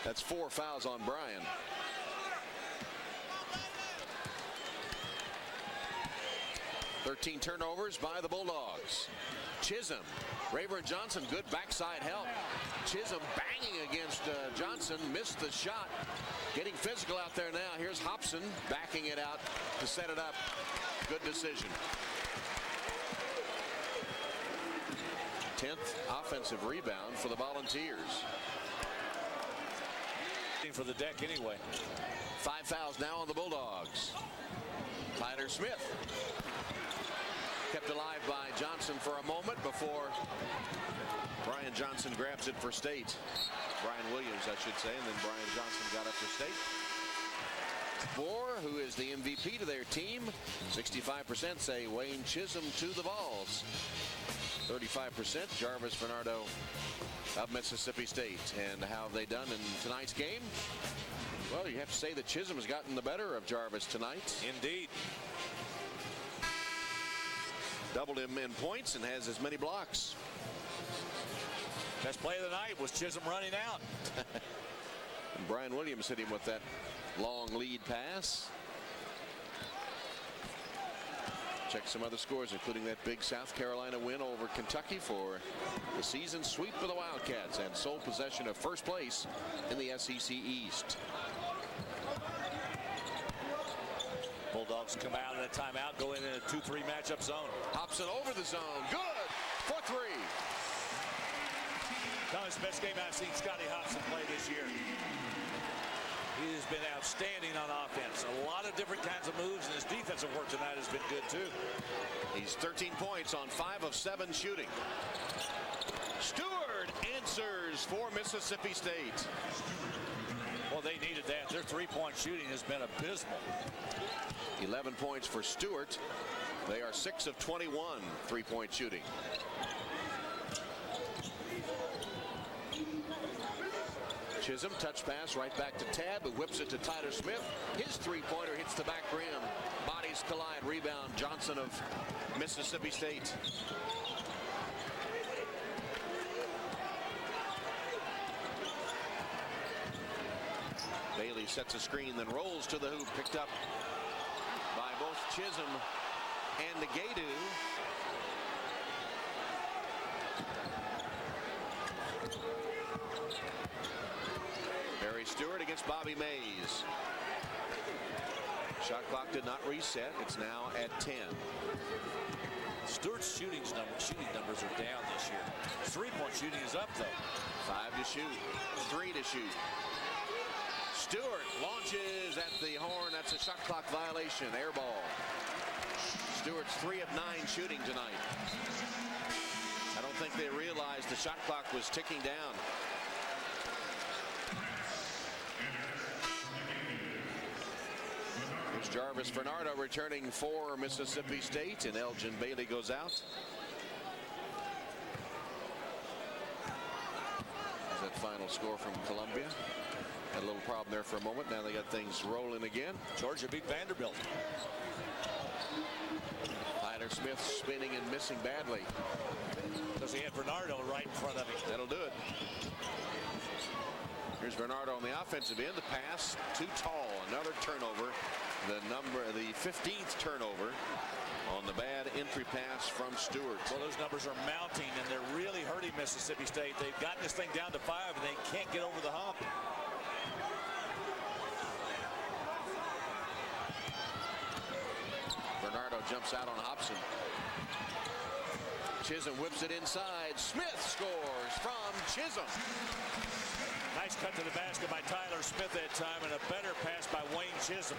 That's 4 fouls on Brian. Turnovers by the Bulldogs. Chisholm, Rayburn Johnson, good backside help. Chisholm banging against Johnson, missed the shot. Getting physical out there now. Here's Hobson backing it out to set it up. Good decision. 10th offensive rebound for the Volunteers. For the deck anyway. 5 fouls now on the Bulldogs. Tyler Smith kept alive by Johnson for a moment before Brian Johnson grabs it for State. Brian Williams, I should say, and then Brian Johnson got up for State. Moore, who is the MVP to their team, 65% say Wayne Chisholm to the balls. 35% Jarvis Bernardo of Mississippi State. And how have they done in tonight's game? Well, you have to say that Chisholm has gotten the better of Jarvis tonight. Indeed. Doubled him in points and has as many blocks. Best play of the night was Chisholm running out. And Brian Williams hit him with that long lead pass. Check some other scores, including that big South Carolina win over Kentucky for the season sweep for the Wildcats and sole possession of first place in the SEC East. Bulldogs come out of the timeout, go in a 2-3 matchup zone. Hobson over the zone. Good for three. Thomas, best game I've seen Scotty Hobson play this year. He has been outstanding on offense. A lot of different kinds of moves, and his defensive work tonight has been good too. He's 13 points on 5 of 7 shooting. Stewart answers for Mississippi State. Well, they needed that. Their three-point shooting has been abysmal. 11 points for Stewart. They are 6 of 21 3-point shooting. Chisholm, touch pass right back to Tab, who whips it to Tyler Smith. His three-pointer hits the back rim. Bodies collide. Rebound, Johnson of Mississippi State. Bailey sets a screen, then rolls to the hoop. Picked up by both Chisholm and Negadu. Barry Stewart against Bobby Mays. Shot clock did not reset. It's now at 10. Stewart's shooting numbers are down this year. Three-point shooting is up, though. 5 to shoot. 3 to shoot. Stewart launches at the horn. That's a shot clock violation. Air ball. Stewart's 3 of 9 shooting tonight. I don't think they realized the shot clock was ticking down. Here's Jarvis Bernardo returning for Mississippi State, and Elgin Bailey goes out. That final score from Columbia. Had a little problem there for a moment. Now they got things rolling again. Georgia beat Vanderbilt. Tyler Smith spinning and missing badly. Because he had Bernardo right in front of him. That'll do it. Here's Bernardo on the offensive end. The pass too tall. Another turnover. The 15th turnover on the bad entry pass from Stewart. Well, those numbers are mounting, and they're really hurting Mississippi State. They've gotten this thing down to 5, and they can't get over the hump. Bernardo jumps out on Hobson. Chisholm whips it inside. Smith scores from Chisholm. Nice cut to the basket by Tyler Smith that time, and a better pass by Wayne Chisholm.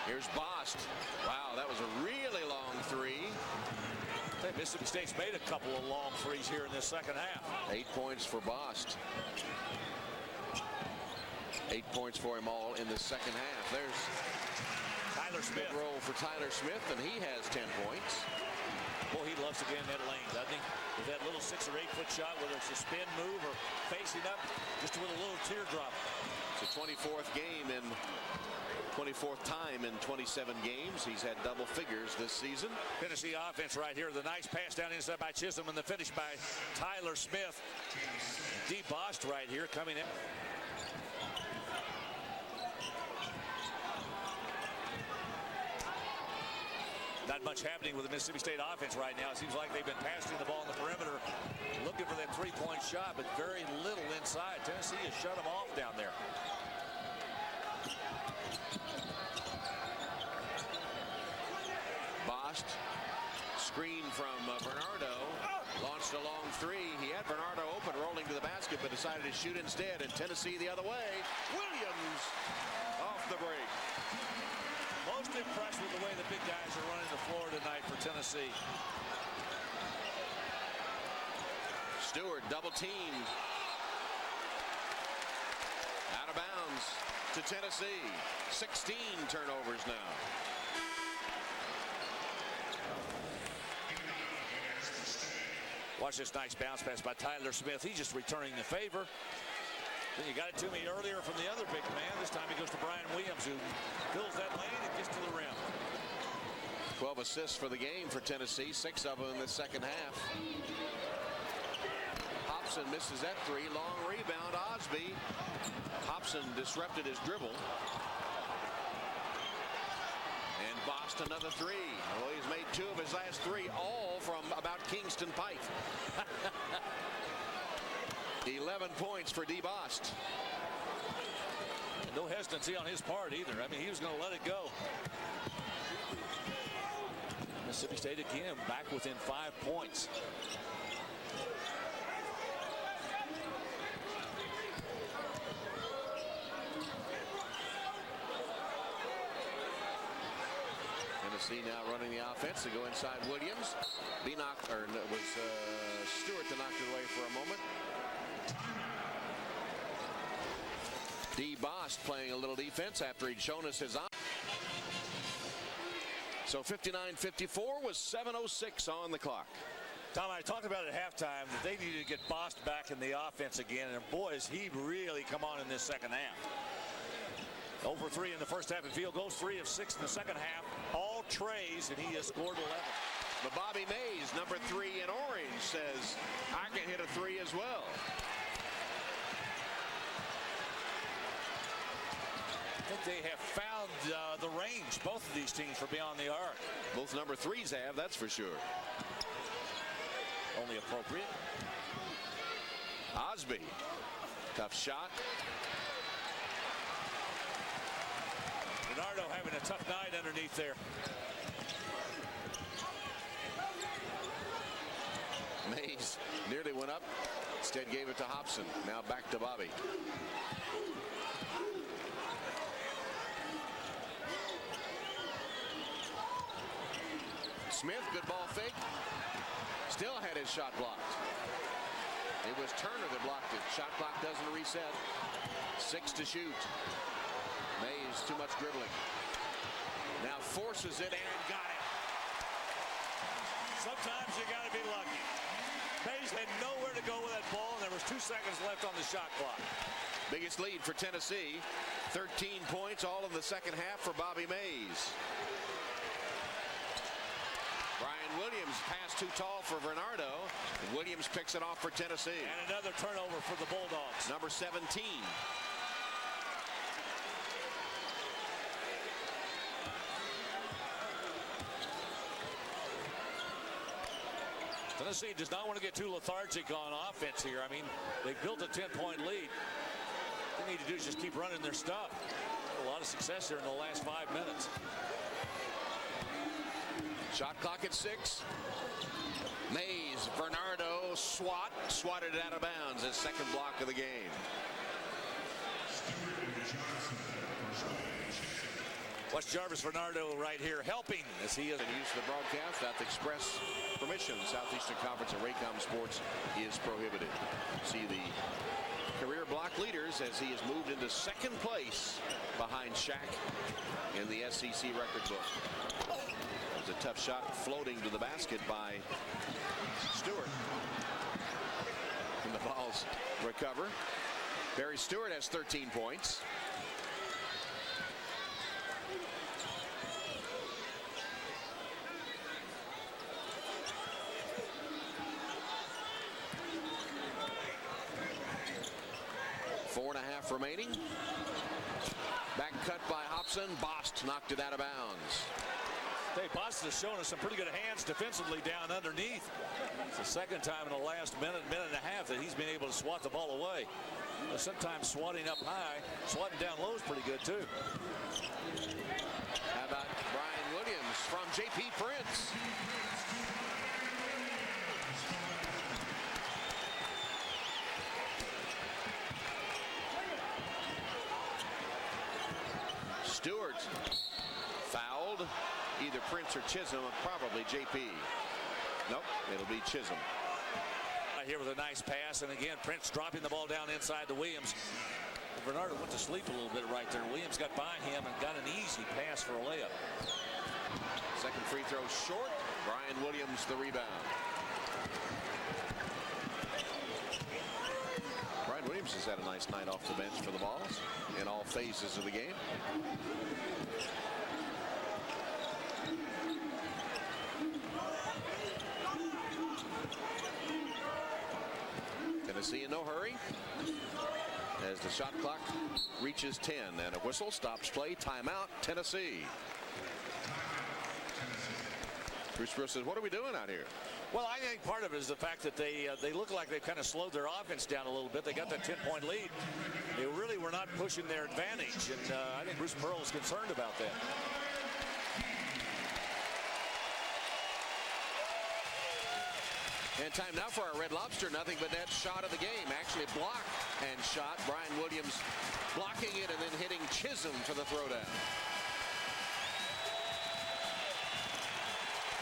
Here's Bost. Wow, that was a really long three. I think Mississippi State's made a couple of long threes here in this second half. 8 points for Bost. 8 points for him all in the second half. There's Tyler Smith. Good roll for Tyler Smith, and he has 10 points. Boy, he loves to get in that lane, doesn't he? With that little 6 or 8 foot shot, whether it's a spin move or facing up, just with a little teardrop. It's a 24th game in 24th time in 27 games. He's had double figures this season. Tennessee offense right here. The nice pass down inside by Chisholm and the finish by Tyler Smith. D. Bost right here coming in. Not much happening with the Mississippi State offense right now. It seems like they've been passing the ball on the perimeter, looking for that three-point shot, but very little inside. Tennessee has shut them off down there. Bost, screen from Bernardo, launched a long three. He had Bernardo open, rolling to the basket, but decided to shoot instead, and Tennessee the other way. Williams off the break. Most impressed with the way the big guys are running the floor tonight for Tennessee. Stewart double teamed. Out of bounds to Tennessee. 16 turnovers now. Watch this nice bounce pass by Tyler Smith. He's just returning the favor. Then you got it to me earlier from the other big man. This time he goes to Brian Williams, who fills that lane and gets to the rim. 12 assists for the game for Tennessee, 6 of them in the second half. Hobson misses that three. Long rebound, Osby. Hobson disrupted his dribble. And Bost another three. Well, he's made 2 of his last 3, all from about Kingston Pike. 11 points for D. Bost. No hesitancy on his part either. I mean, he was going to let it go. Mississippi State again back within 5 points. Tennessee now running the offense. They go inside Williams. Stewart that knocked it away for a moment. D. Bost playing a little defense after he'd shown us his eye. So 59-54 with 7:06 on the clock. Tom, I talked about at halftime that they needed to get Bost back in the offense again, and boy, has he really come on in this second half. 0 for 3 in the first half in field goals, 3 of 6 in the second half. All trays, and he has scored 11. But Bobby Mays, number 3 in orange, says, I can hit a 3 as well. I think they have found the range, both of these teams, for beyond the arc. Both number 3s have, that's for sure. Only appropriate. Osby, tough shot. Bernardo having a tough night underneath there. Mays nearly went up. Instead gave it to Hobson. Now back to Bobby. Smith, good ball fake. Still had his shot blocked. It was Turner that blocked it. Shot clock doesn't reset. 6 to shoot. Mays too much dribbling. Now forces it and got it. Sometimes you got to be lucky. Mays had nowhere to go with that ball, and there was 2 seconds left on the shot clock. Biggest lead for Tennessee. 13 points, all in the second half for Bobby Mays. Brian Williams pass too tall for Bernardo. Williams picks it off for Tennessee. And another turnover for the Bulldogs. Number 17. Tennessee does not want to get too lethargic on offense here. I mean, they've built a 10-point lead. What they need to do is just keep running their stuff. A lot of success here in the last 5 minutes. Shot clock at 6. Mays, Bernardo, swatted it out of bounds. His second block of the game. Watch Jarvis Bernardo right here helping as he is. And use the broadcast without the express permission. Southeastern Conference of Raycom Sports is prohibited. See the career block leaders as he has moved into second place behind Shaq in the SEC record book. It was a tough shot floating to the basket by Stewart. And the balls recover. Barry Stewart has 13 points. Remaining. Back cut by Hobson. Bost knocked it out of bounds. Hey, Bost has shown us some pretty good hands defensively down underneath. It's the second time in the last minute and a half that he's been able to swat the ball away. But sometimes swatting up high, swatting down low is pretty good too. How about Brian Williams from J.P. Prince? Stewart fouled. Either Prince or Chisholm, probably JP. Nope, it'll be Chisholm. Right here with a nice pass, and again, Prince dropping the ball down inside to Williams. Bernardo went to sleep a little bit right there. Williams got by him and got an easy pass for a layup. Second free throw short. Brian Williams the rebound. has had a nice night off the bench for the Vols in all phases of the game. Tennessee in no hurry as the shot clock reaches 10 and a whistle stops play. Timeout, Tennessee. Bruce Pearl says, what are we doing out here? Well, I think part of it is the fact that they look like they've kind of slowed their offense down a little bit. They got that 10-point lead. They really were not pushing their advantage, and I think Bruce Pearl is concerned about that. And time now for our Red Lobster. Nothing but net shot of the game. Actually blocked and shot. Brian Williams blocking it and then hitting Chisholm for the throwdown.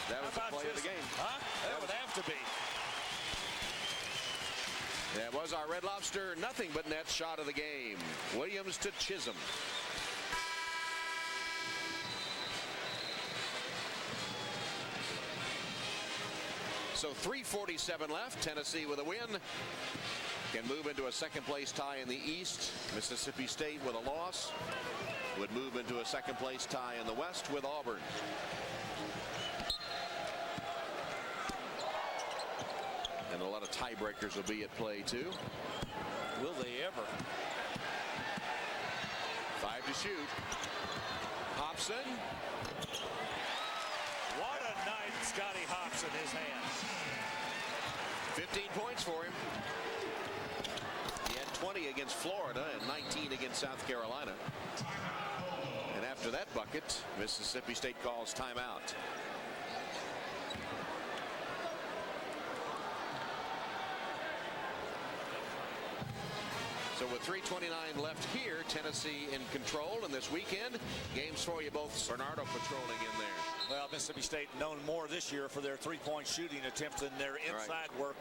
That was the play of the game. Huh? That would have to be. That was our Red Lobster nothing but net shot of the game. Williams to Chisholm. So 3:47 left. Tennessee with a win can move into a second place tie in the East. Mississippi State with a loss would move into a second place tie in the West with Auburn. And a lot of tiebreakers will be at play too. Will they ever? 5 to shoot. Hobson. What a night Scotty Hobson, his hands. 15 points for him. He had 20 against Florida and 19 against South Carolina. And after that bucket, Mississippi State calls timeout. So with 3:29 left here, Tennessee in control. And this weekend, games for you both. Bernardo patrolling in there. Well, Mississippi State known more this year for their three-point shooting attempts than their inside work.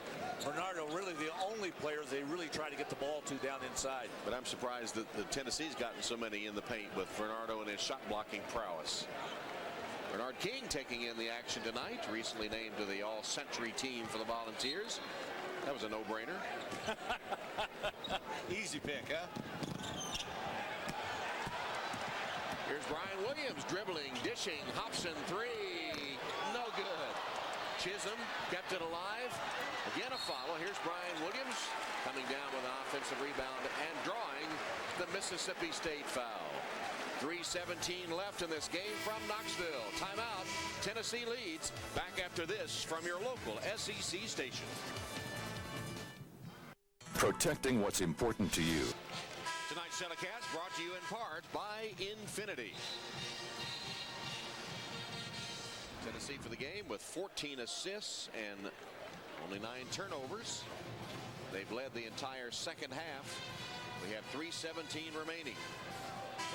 Bernardo really the only player they really try to get the ball to down inside. But I'm surprised that the Tennessee's gotten so many in the paint with Bernardo and his shot blocking prowess. Bernard King taking in the action tonight, recently named to the all-century team for the Volunteers. That was a no-brainer. Easy pick, huh? Here's Brian Williams dribbling, dishing, Hobson three, no good. Chisholm kept it alive. Again a foul. Here's Brian Williams coming down with an offensive rebound and drawing the Mississippi State foul. 3:17 left in this game from Knoxville. Timeout. Tennessee leads. Back after this from your local SEC station. Protecting what's important to you. Tonight's telecast brought to you in part by Infinity. Tennessee for the game with 14 assists and only 9 turnovers. They've led the entire second half. We have 3:17 remaining.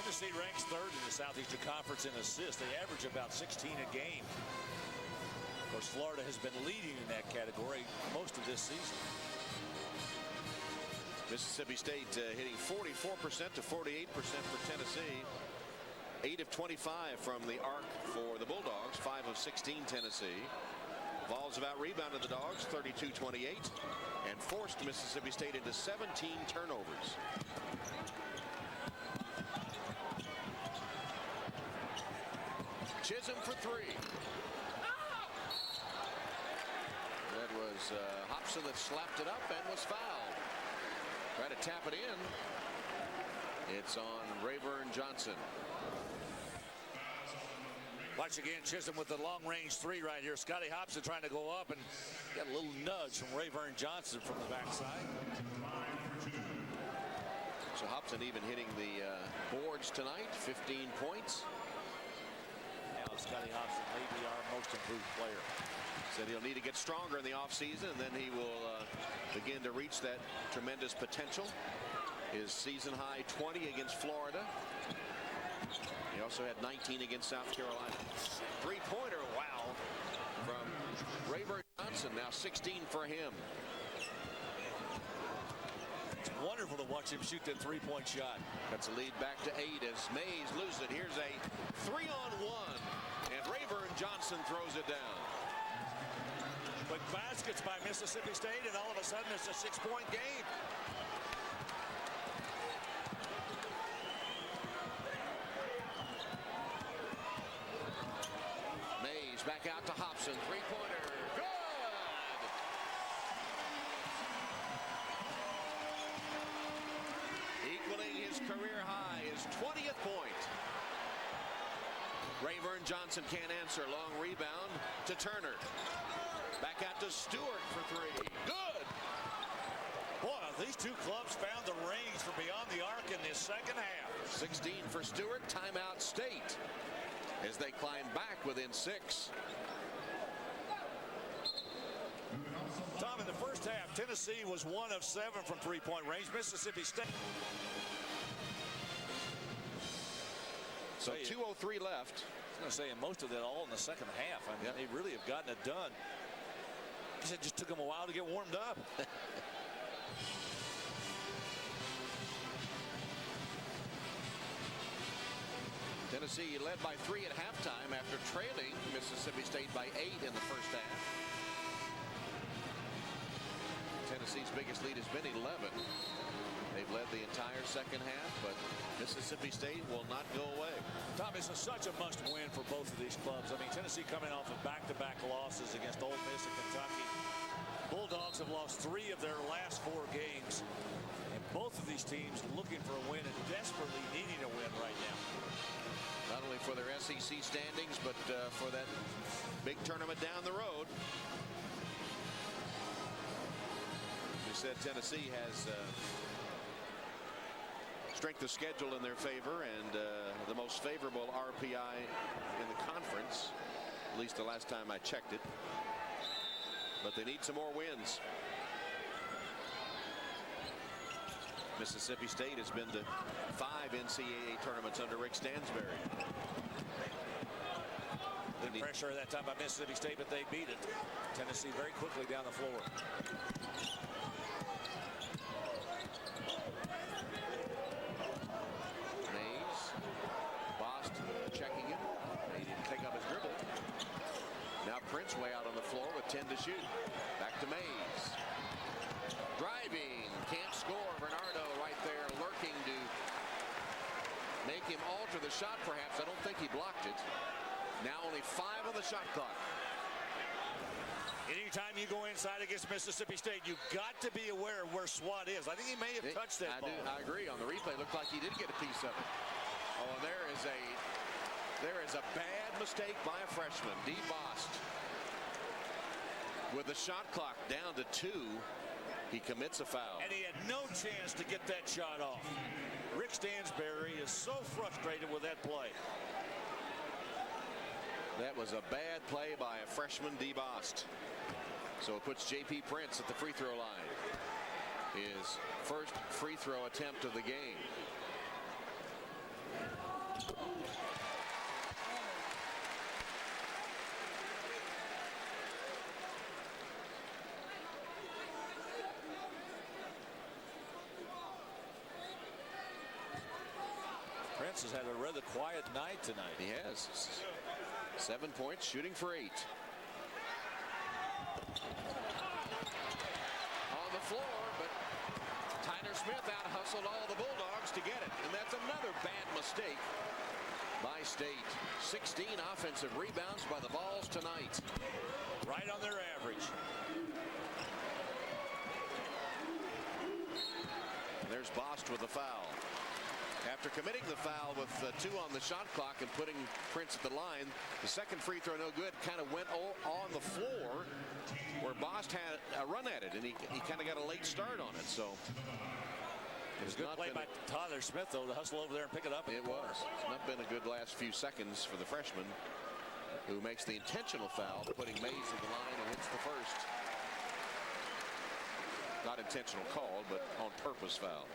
Tennessee ranks third in the Southeastern Conference in assists. They average about 16 a game. Of course, Florida has been leading in that category most of this season. Mississippi State hitting 44% to 48% for Tennessee. 8 of 25 from the arc for the Bulldogs. 5 of 16 Tennessee. Vols have out-rebounded the Dogs 32-28 and forced Mississippi State into 17 turnovers. Chisholm for three. That was Hobson that slapped it up and was fouled. Try to tap it in. It's on Rayburn Johnson. Watch again, Chisholm with the long-range three right here. Scotty Hobson trying to go up and got a little nudge from Rayburn Johnson from the backside. So Hobson even hitting the boards tonight. 15 points. Now Scotty Hobson may be our most improved player. Said he'll need to get stronger in the offseason, and then he will begin to reach that tremendous potential. His season high 20 against Florida. He also had 19 against South Carolina. Three-pointer, wow, from Rayburn Johnson. Now 16 for him. It's wonderful to watch him shoot that three-point shot. That's a lead back to 8 as Mays loses it. Here's a 3-on-1, and Rayburn Johnson throws it down. But baskets by Mississippi State, and all of a sudden it's a 6-point game. out to Hobson. Three-pointer. Good! Equaling his career high, his 20th point. Rayburn Johnson can't answer. Long rebound to Turner. Back out to Stewart for three. Good! Boy, these two clubs found the range from beyond the arc in this second half. 16 for Stewart. Timeout State as they climb back within 6. Tom, in the first half, Tennessee was 1 of 7 from three-point range. Mississippi State. So 2:03 left. I was going to say, and most of that all in the second half. I mean, they really have gotten it done. It just took them a while to get warmed up. Tennessee led by 3 at halftime after trailing Mississippi State by 8 in the first half. Tennessee's biggest lead has been 11. They've led the entire second half, but Mississippi State will not go away. Tom, this is such a must-win for both of these clubs. I mean, Tennessee coming off of back-to-back losses against Ole Miss and Kentucky. Bulldogs have lost 3 of their last 4 games. And both of these teams looking for a win and desperately needing a win right now. Not only for their SEC standings, but for that big tournament down the road. We said Tennessee has strength of schedule in their favor and the most favorable RPI in the conference, at least the last time I checked it. But they need some more wins. Mississippi State has been to 5 NCAA tournaments under Rick Stansbury. Good pressure that time by Mississippi State, but they beat it. Tennessee very quickly down the floor. Mays. Boston checking him. He didn't take up his dribble. Now Prince way out on the floor with 10 to shoot. Back to Mays. Driving. Can't score. Bernardo right there lurking to make him alter the shot perhaps. I don't think he blocked it. Now only 5 on the shot clock. Anytime you go inside against Mississippi State, you've got to be aware of where Swat is. I think he may have touched that ball. I agree. On the replay, looked like he did get a piece of it. Oh, and there is a bad mistake by a freshman, D. Bost. With the shot clock down to 2, he commits a foul. And he had no chance to get that shot off. Rick Stansbury is so frustrated with that play. That was a bad play by a freshman, D. Bost. So it puts J.P. Prince at the free throw line. His first free throw attempt of the game. Prince has had a rather quiet night tonight. He has. 7 points, shooting for 8. On the floor, but Tyler Smith out-hustled all the Bulldogs to get it. And that's another bad mistake by State. 16 offensive rebounds by the Vols tonight. Right on their average. And there's Bost with the foul. After committing the foul with 2 on the shot clock and putting Prince at the line, the second free throw no good, kind of went on the floor where Bost had a run at it, and he kind of got a late start on it. So it was a good play by Tyler Smith, though, to hustle over there and pick it up. It was. It's not been a good last few seconds for the freshman, who makes the intentional foul, putting Mays at the line and hits the first. Not intentional call, but on purpose foul.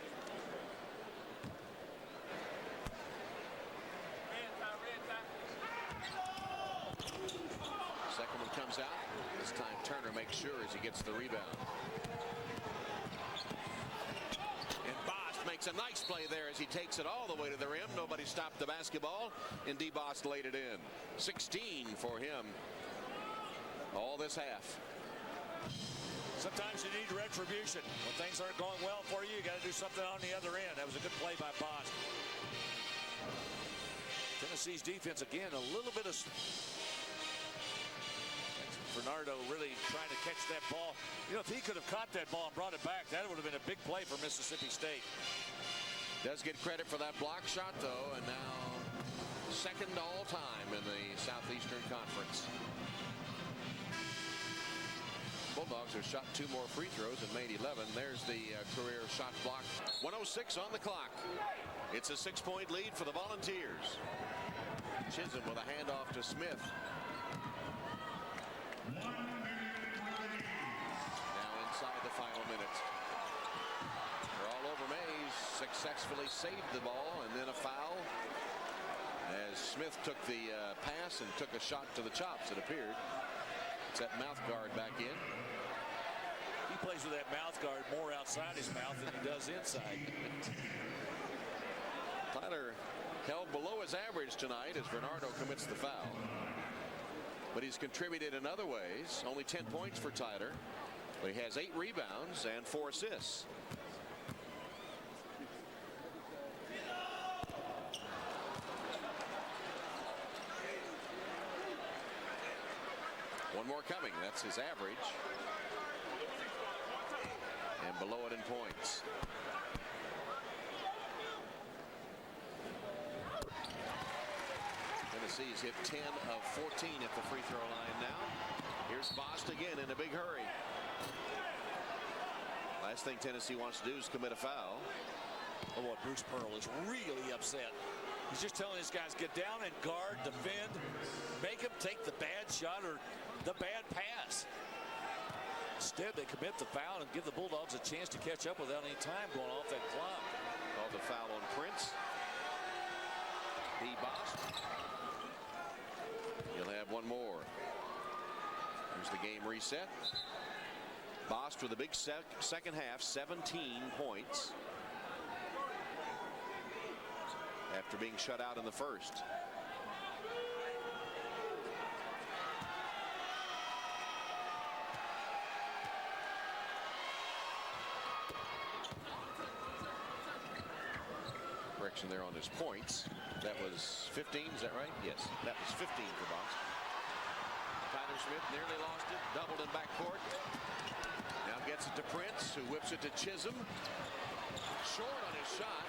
Second one comes out. This time Turner makes sure as he gets the rebound. And Bost makes a nice play there as he takes it all the way to the rim. Nobody stopped the basketball, and D. Bost laid it in. 16 for him all this half. Sometimes you need retribution. When things aren't going well for you, you got to do something on the other end. That was a good play by Bost. Tennessee's defense, again, a little bit of Bernardo really trying to catch that ball. You know, if he could have caught that ball and brought it back, that would have been a big play for Mississippi State. Does get credit for that block shot, though, and now second all time in the Southeastern Conference. Bulldogs have shot 2 more free throws and made 11. There's the career shot block. 1:06 on the clock. It's a 6-point lead for the Volunteers. Chisholm with a handoff to Smith. Now inside the final minute. They're all over Mays. Successfully saved the ball, and then a foul as Smith took the pass and took a shot to the chops, it appeared. It's that mouth guard back in. He plays with that mouth guard more outside his mouth than he does inside. Tyler held below his average tonight as Bernardo commits the foul. But he's contributed in other ways. Only 10 points for Tyler. But he has 8 rebounds and 4 assists. One more coming. That's his average. And below it in points. Tennessee's hit 10 of 14 at the free throw line now. Here's Bost again in a big hurry. Last thing Tennessee wants to do is commit a foul. Oh, boy, Bruce Pearl is really upset. He's just telling his guys, get down and guard, defend, make them take the bad shot or the bad pass. Instead, they commit the foul and give the Bulldogs a chance to catch up without any time going off that clock. Called the foul on Prince. Bost. He'll have one more. Here's the game reset. Bost with a big second half, 17 points. After being shut out in the first. Correction there on his points. That was 15, is that right? Yes, that was 15 for Bost. Tyler Smith nearly lost it, doubled in backcourt. Now gets it to Prince, who whips it to Chisholm. Short on his shot.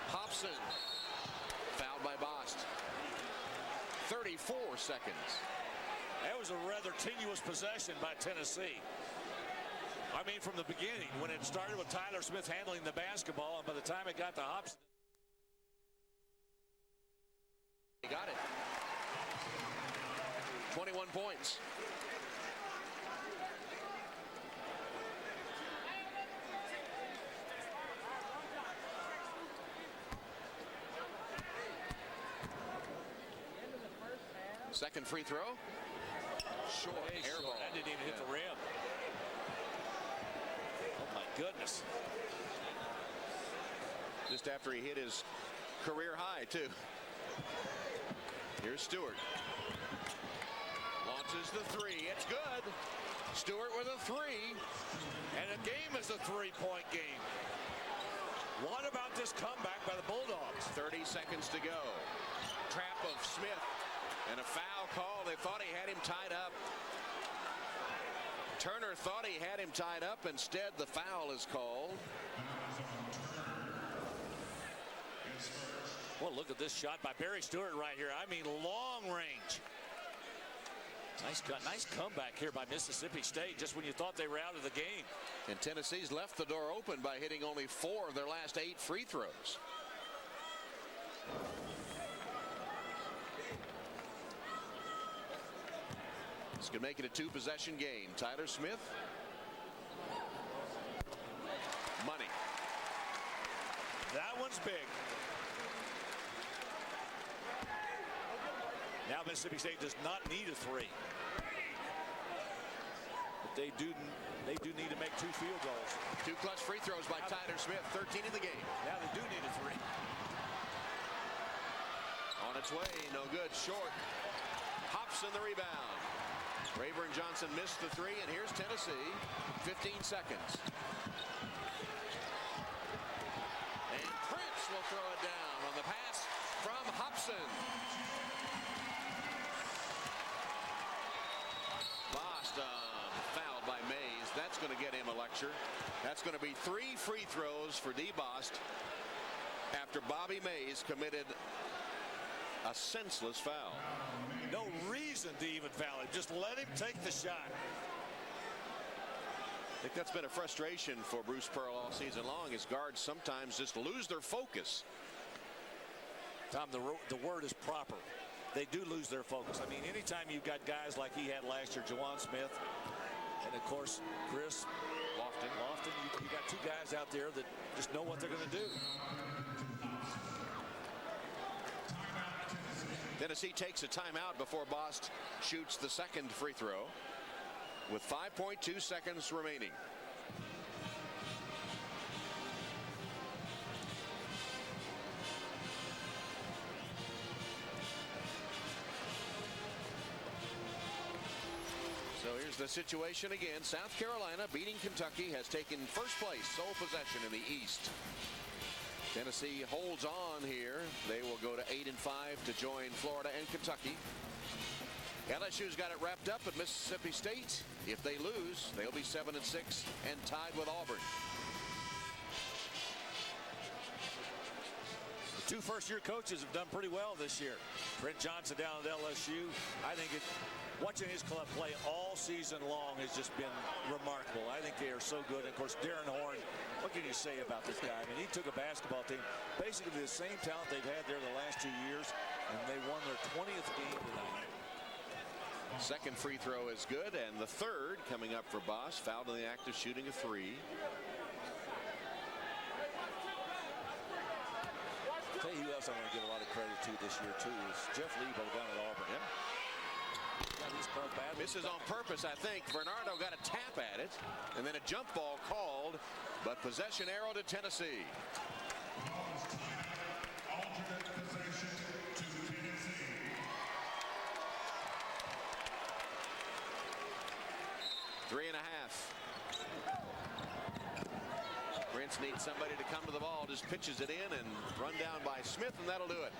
Hobson fouled by Bost. 34 seconds. That was a rather tenuous possession by Tennessee. I mean, from the beginning, when it started with Tyler Smith handling the basketball, and by the time it got to Hobson. He got it. 21 points. Second free throw. Short. Air ball. That didn't even hit the rim. Oh, my goodness. Just after he hit his career high, too. Here's Stewart. Launches the three. It's good. Stewart with a three. And the game is a three-point game. What about this comeback by the Bulldogs? 30 seconds to go. Trap of Smith. And a foul call. They thought he had him tied up. Turner thought he had him tied up. Instead, the foul is called. Well, look at this shot by Barry Stewart right here. I mean, long range. Nice comeback here by Mississippi State just when you thought they were out of the game. And Tennessee's left the door open by hitting only 4 of their last 8 free throws. This could make it a 2-possession game. Tyler Smith. Money. That one's big. Now Mississippi State does not need a three. But they do need to make 2 field goals. 2 clutch free throws by Tyler Smith. 13 in the game. Now they do need a three. On its way. No good. Short. Hobson the rebound. Rayburn Johnson missed the three, and here's Tennessee. 15 seconds. And Prince will throw it down on the pass from Hobson. fouled by Mays. That's going to get him a lecture. That's going to be 3 free throws for DeBost after Bobby Mays committed a senseless foul. No reason to even foul him. Just let him take the shot. I think that's been a frustration for Bruce Pearl all season long. His guards sometimes just lose their focus. Tom, the word is proper. They do lose their focus. I mean, anytime you've got guys like he had last year, Jawan Smith, and of course, Chris Lofton, you got 2 guys out there that just know what they're going to do. Tennessee takes a timeout before Bost shoots the second free throw with 5.2 seconds remaining. So here's the situation again. South Carolina beating Kentucky has taken first place, sole possession in the East. Tennessee holds on here. They will go to 8-5 to join Florida and Kentucky. LSU's got it wrapped up at Mississippi State. If they lose, they'll be 7-6 and tied with Auburn. The 2 first-year coaches have done pretty well this year. Trent Johnson down at LSU. I think watching his club play all season long has just been remarkable. I think they are so good. And of course, Darren Horn, what can you say about this guy? I mean, he took a basketball team, basically the same talent they've had there the last 2 years, and they won their 20th game tonight. Second free throw is good, and the third coming up for Boss. Fouled in the act of shooting a 3. I'll tell you who else I want to give a lot of credit to this year, too, is Jeff Lebo down at Auburn. Yep. Misses on purpose, I think. Bernardo got a tap at it, and then a jump ball called, but possession arrow to Tennessee. Alternate possession to Tennessee. 3.5. Prince needs somebody to come to the ball, just pitches it in and run down by Smith, and that'll do it.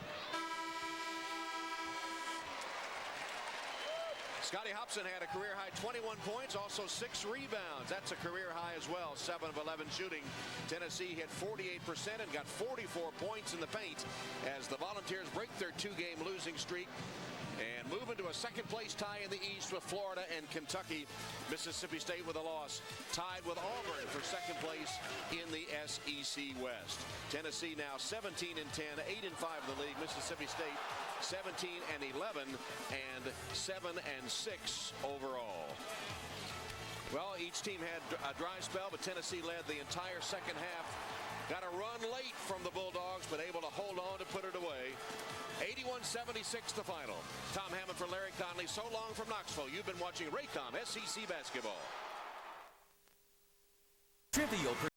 Scotty Hobson had a career high 21 points, also 6 rebounds. That's a career high as well. 7 of 11 shooting. Tennessee hit 48% and got 44 points in the paint as the Volunteers break their 2-game losing streak and move into a second-place tie in the East with Florida and Kentucky. Mississippi State with a loss, tied with Auburn for second place in the SEC West. Tennessee now 17-10, 8-5 in the league. Mississippi State 17-11 and 7-6 overall. Well, each team had a dry spell, but Tennessee led the entire second half. Got a run late from the Bulldogs, but able to hold on to put it away. 81-76 the final. Tom Hammond for Larry Conley. So long from Knoxville. You've been watching Raycom SEC Basketball. Trivial